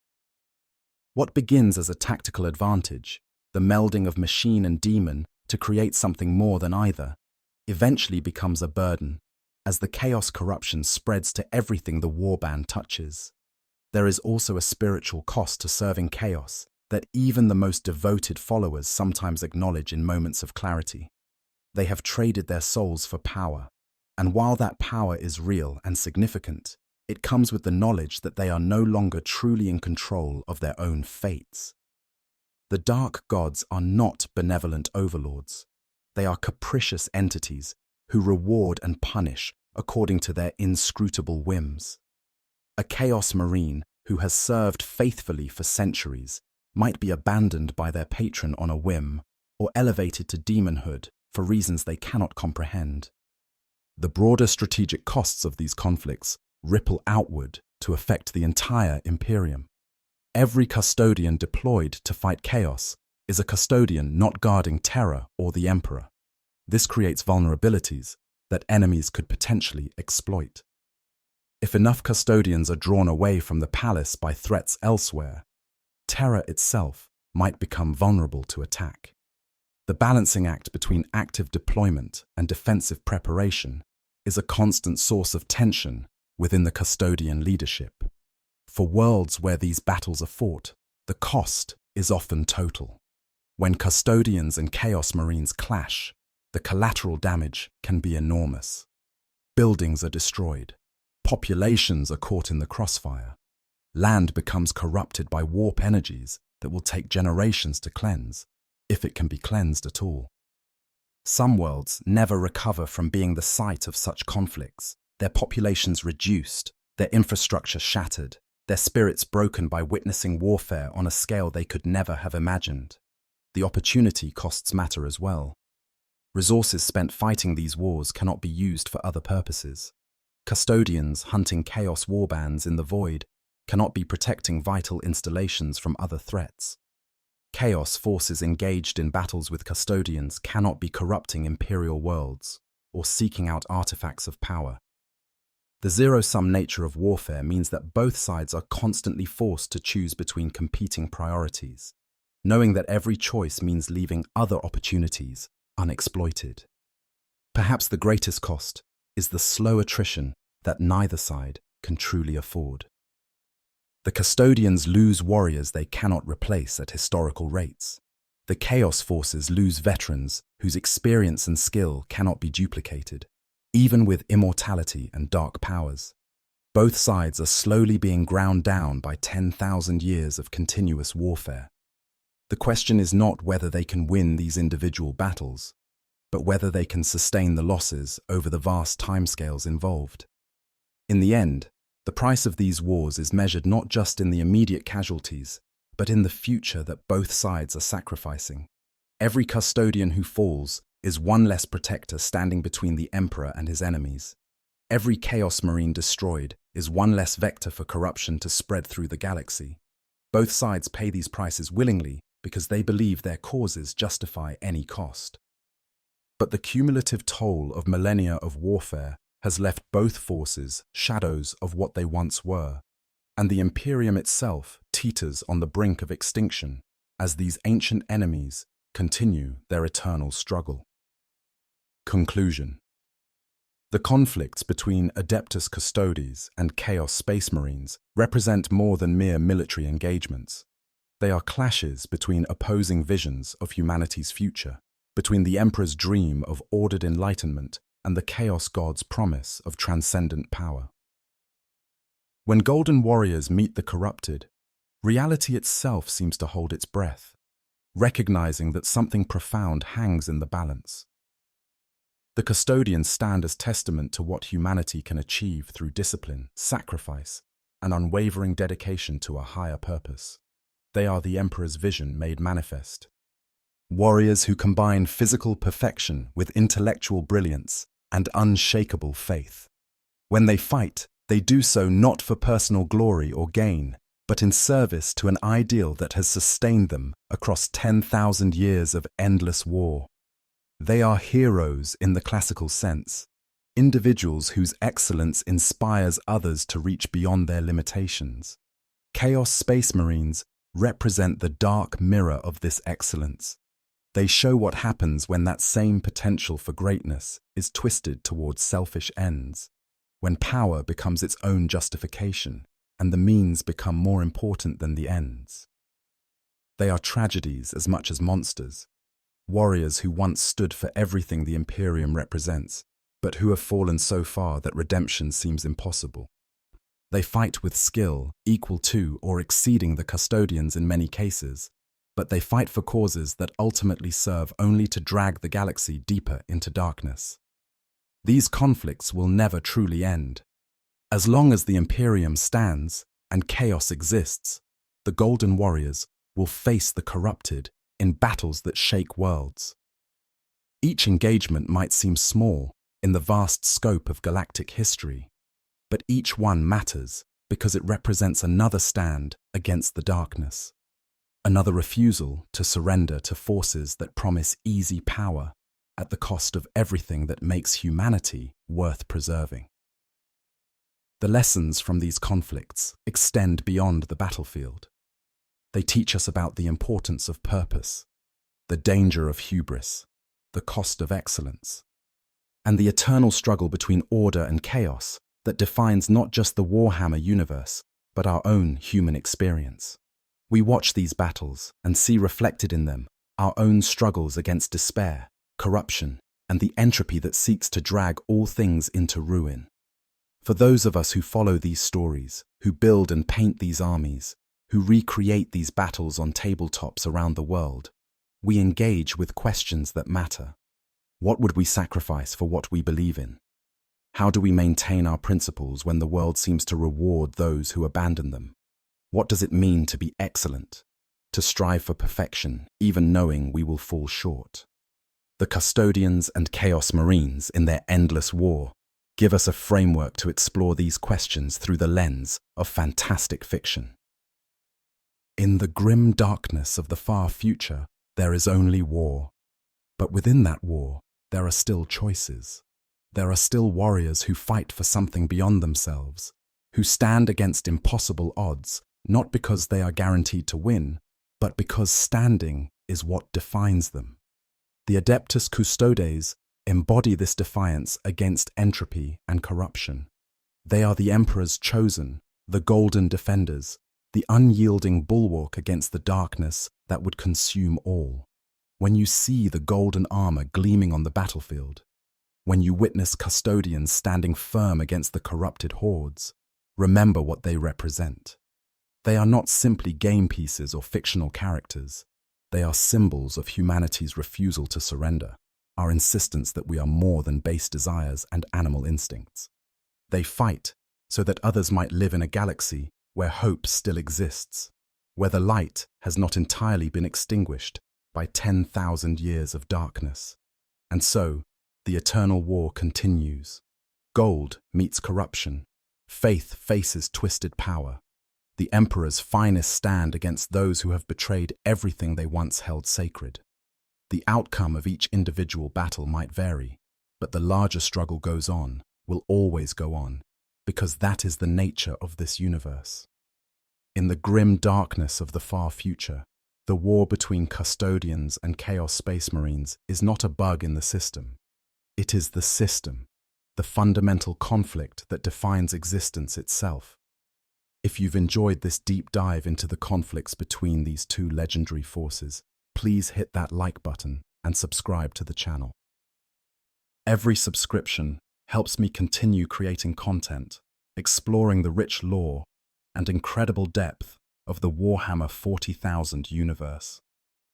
What begins as a tactical advantage, the melding of machine and demon to create something more than either, eventually becomes a burden, as the chaos corruption spreads to everything the warband touches. There is also a spiritual cost to serving chaos that even the most devoted followers sometimes acknowledge in moments of clarity. They have traded their souls for power, and while that power is real and significant, it comes with the knowledge that they are no longer truly in control of their own fates. The dark gods are not benevolent overlords. They are capricious entities who reward and punish according to their inscrutable whims. A Chaos Marine who has served faithfully for centuries might be abandoned by their patron on a whim or elevated to demonhood for reasons they cannot comprehend. The broader strategic costs of these conflicts ripple outward to affect the entire Imperium. Every custodian deployed to fight chaos is a custodian not guarding Terra or the Emperor. This creates vulnerabilities that enemies could potentially exploit. If enough custodians are drawn away from the palace by threats elsewhere, Terra itself might become vulnerable to attack. The balancing act between active deployment and defensive preparation is a constant source of tension within the custodian leadership. For worlds where these battles are fought, the cost is often total. When custodians and Chaos Marines clash, the collateral damage can be enormous. Buildings are destroyed. Populations are caught in the crossfire. Land becomes corrupted by warp energies that will take generations to cleanse, if it can be cleansed at all. Some worlds never recover from being the site of such conflicts, their populations reduced, their infrastructure shattered, their spirits broken by witnessing warfare on a scale they could never have imagined. The opportunity costs matter as well. Resources spent fighting these wars cannot be used for other purposes. Custodians hunting chaos warbands in the void cannot be protecting vital installations from other threats. Chaos forces engaged in battles with custodians cannot be corrupting imperial worlds or seeking out artifacts of power. The zero-sum nature of warfare means that both sides are constantly forced to choose between competing priorities, knowing that every choice means leaving other opportunities unexploited. Perhaps the greatest cost is the slow attrition that neither side can truly afford. The custodians lose warriors they cannot replace at historical rates. The chaos forces lose veterans whose experience and skill cannot be duplicated, even with immortality and dark powers. Both sides are slowly being ground down by 10,000 years of continuous warfare. The question is not whether they can win these individual battles, but whether they can sustain the losses over the vast timescales involved. In the end, the price of these wars is measured not just in the immediate casualties, but in the future that both sides are sacrificing. Every custodian who falls is one less protector standing between the Emperor and his enemies. Every Chaos Marine destroyed is one less vector for corruption to spread through the galaxy. Both sides pay these prices willingly because they believe their causes justify any cost. But the cumulative toll of millennia of warfare has left both forces shadows of what they once were, and the Imperium itself teeters on the brink of extinction as these ancient enemies continue their eternal struggle. Conclusion. The conflicts between Adeptus Custodes and Chaos Space Marines represent more than mere military engagements. They are clashes between opposing visions of humanity's future, between the Emperor's dream of ordered enlightenment and the Chaos God's promise of transcendent power. When Golden Warriors meet the corrupted, reality itself seems to hold its breath, recognizing that something profound hangs in the balance. The Custodians stand as testament to what humanity can achieve through discipline, sacrifice, and unwavering dedication to a higher purpose. They are the Emperor's vision made manifest. Warriors who combine physical perfection with intellectual brilliance and unshakable faith. When they fight, they do so not for personal glory or gain, but in service to an ideal that has sustained them across 10,000 years of endless war. They are heroes in the classical sense, individuals whose excellence inspires others to reach beyond their limitations. Chaos Space Marines represent the dark mirror of this excellence, They show what happens when that same potential for greatness is twisted towards selfish ends, when power becomes its own justification and the means become more important than the ends. They are tragedies as much as monsters, warriors who once stood for everything the Imperium represents, but who have fallen so far that redemption seems impossible. They fight with skill equal to or exceeding the Custodians in many cases, but they fight for causes that ultimately serve only to drag the galaxy deeper into darkness. These conflicts will never truly end. As long as the Imperium stands and chaos exists, the Golden Warriors will face the corrupted in battles that shake worlds. Each engagement might seem small in the vast scope of galactic history, but each one matters because it represents another stand against the darkness, another refusal to surrender to forces that promise easy power at the cost of everything that makes humanity worth preserving. The lessons from these conflicts extend beyond the battlefield. They teach us about the importance of purpose, the danger of hubris, the cost of excellence, and the eternal struggle between order and chaos that defines not just the Warhammer universe, but our own human experience. We watch these battles and see reflected in them our own struggles against despair, corruption, and the entropy that seeks to drag all things into ruin. For those of us who follow these stories, who build and paint these armies, who recreate these battles on tabletops around the world, we engage with questions that matter. What would we sacrifice for what we believe in? How do we maintain our principles when the world seems to reward those who abandon them? What does it mean to be excellent, to strive for perfection, even knowing we will fall short? The Custodians and Chaos Marines, in their endless war, give us a framework to explore these questions through the lens of fantastic fiction. In the grim darkness of the far future, there is only war. But within that war, there are still choices. There are still warriors who fight for something beyond themselves, who stand against impossible odds, not because they are guaranteed to win, but because standing is what defines them. The Adeptus Custodes embody this defiance against entropy and corruption. They are the Emperor's chosen, the golden defenders, the unyielding bulwark against the darkness that would consume all. When you see the golden armor gleaming on the battlefield, when you witness Custodians standing firm against the corrupted hordes, remember what they represent. They are not simply game pieces or fictional characters. They are symbols of humanity's refusal to surrender, our insistence that we are more than base desires and animal instincts. They fight so that others might live in a galaxy where hope still exists, where the light has not entirely been extinguished by 10,000 years of darkness. And so, the eternal war continues. Gold meets corruption. Faith faces twisted power. The Emperor's finest stand against those who have betrayed everything they once held sacred. The outcome of each individual battle might vary, but the larger struggle goes on, will always go on, because that is the nature of this universe. In the grim darkness of the far future, the war between Custodians and Chaos Space Marines is not a bug in the system. It is the system, the fundamental conflict that defines existence itself. If you've enjoyed this deep dive into the conflicts between these two legendary forces, please hit that like button and subscribe to the channel. Every subscription helps me continue creating content, exploring the rich lore and incredible depth of the Warhammer 40,000 universe.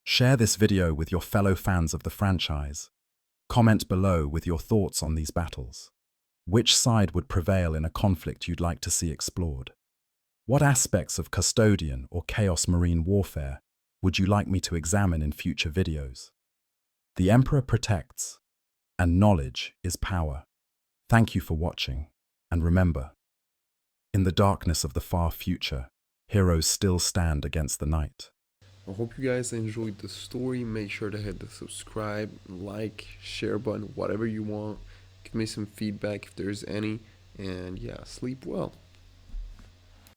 Share this video with your fellow fans of the franchise. Comment below with your thoughts on these battles. Which side would prevail in a conflict you'd like to see explored? What aspects of Custodian or Chaos Marine warfare would you like me to examine in future videos? The Emperor protects, and knowledge is power. Thank you for watching, and remember, in the darkness of the far future, heroes still stand against the night. I hope you guys enjoyed the story. Make sure to hit the subscribe, like, share button, whatever you want. Give me some feedback if there's any, and yeah, sleep well.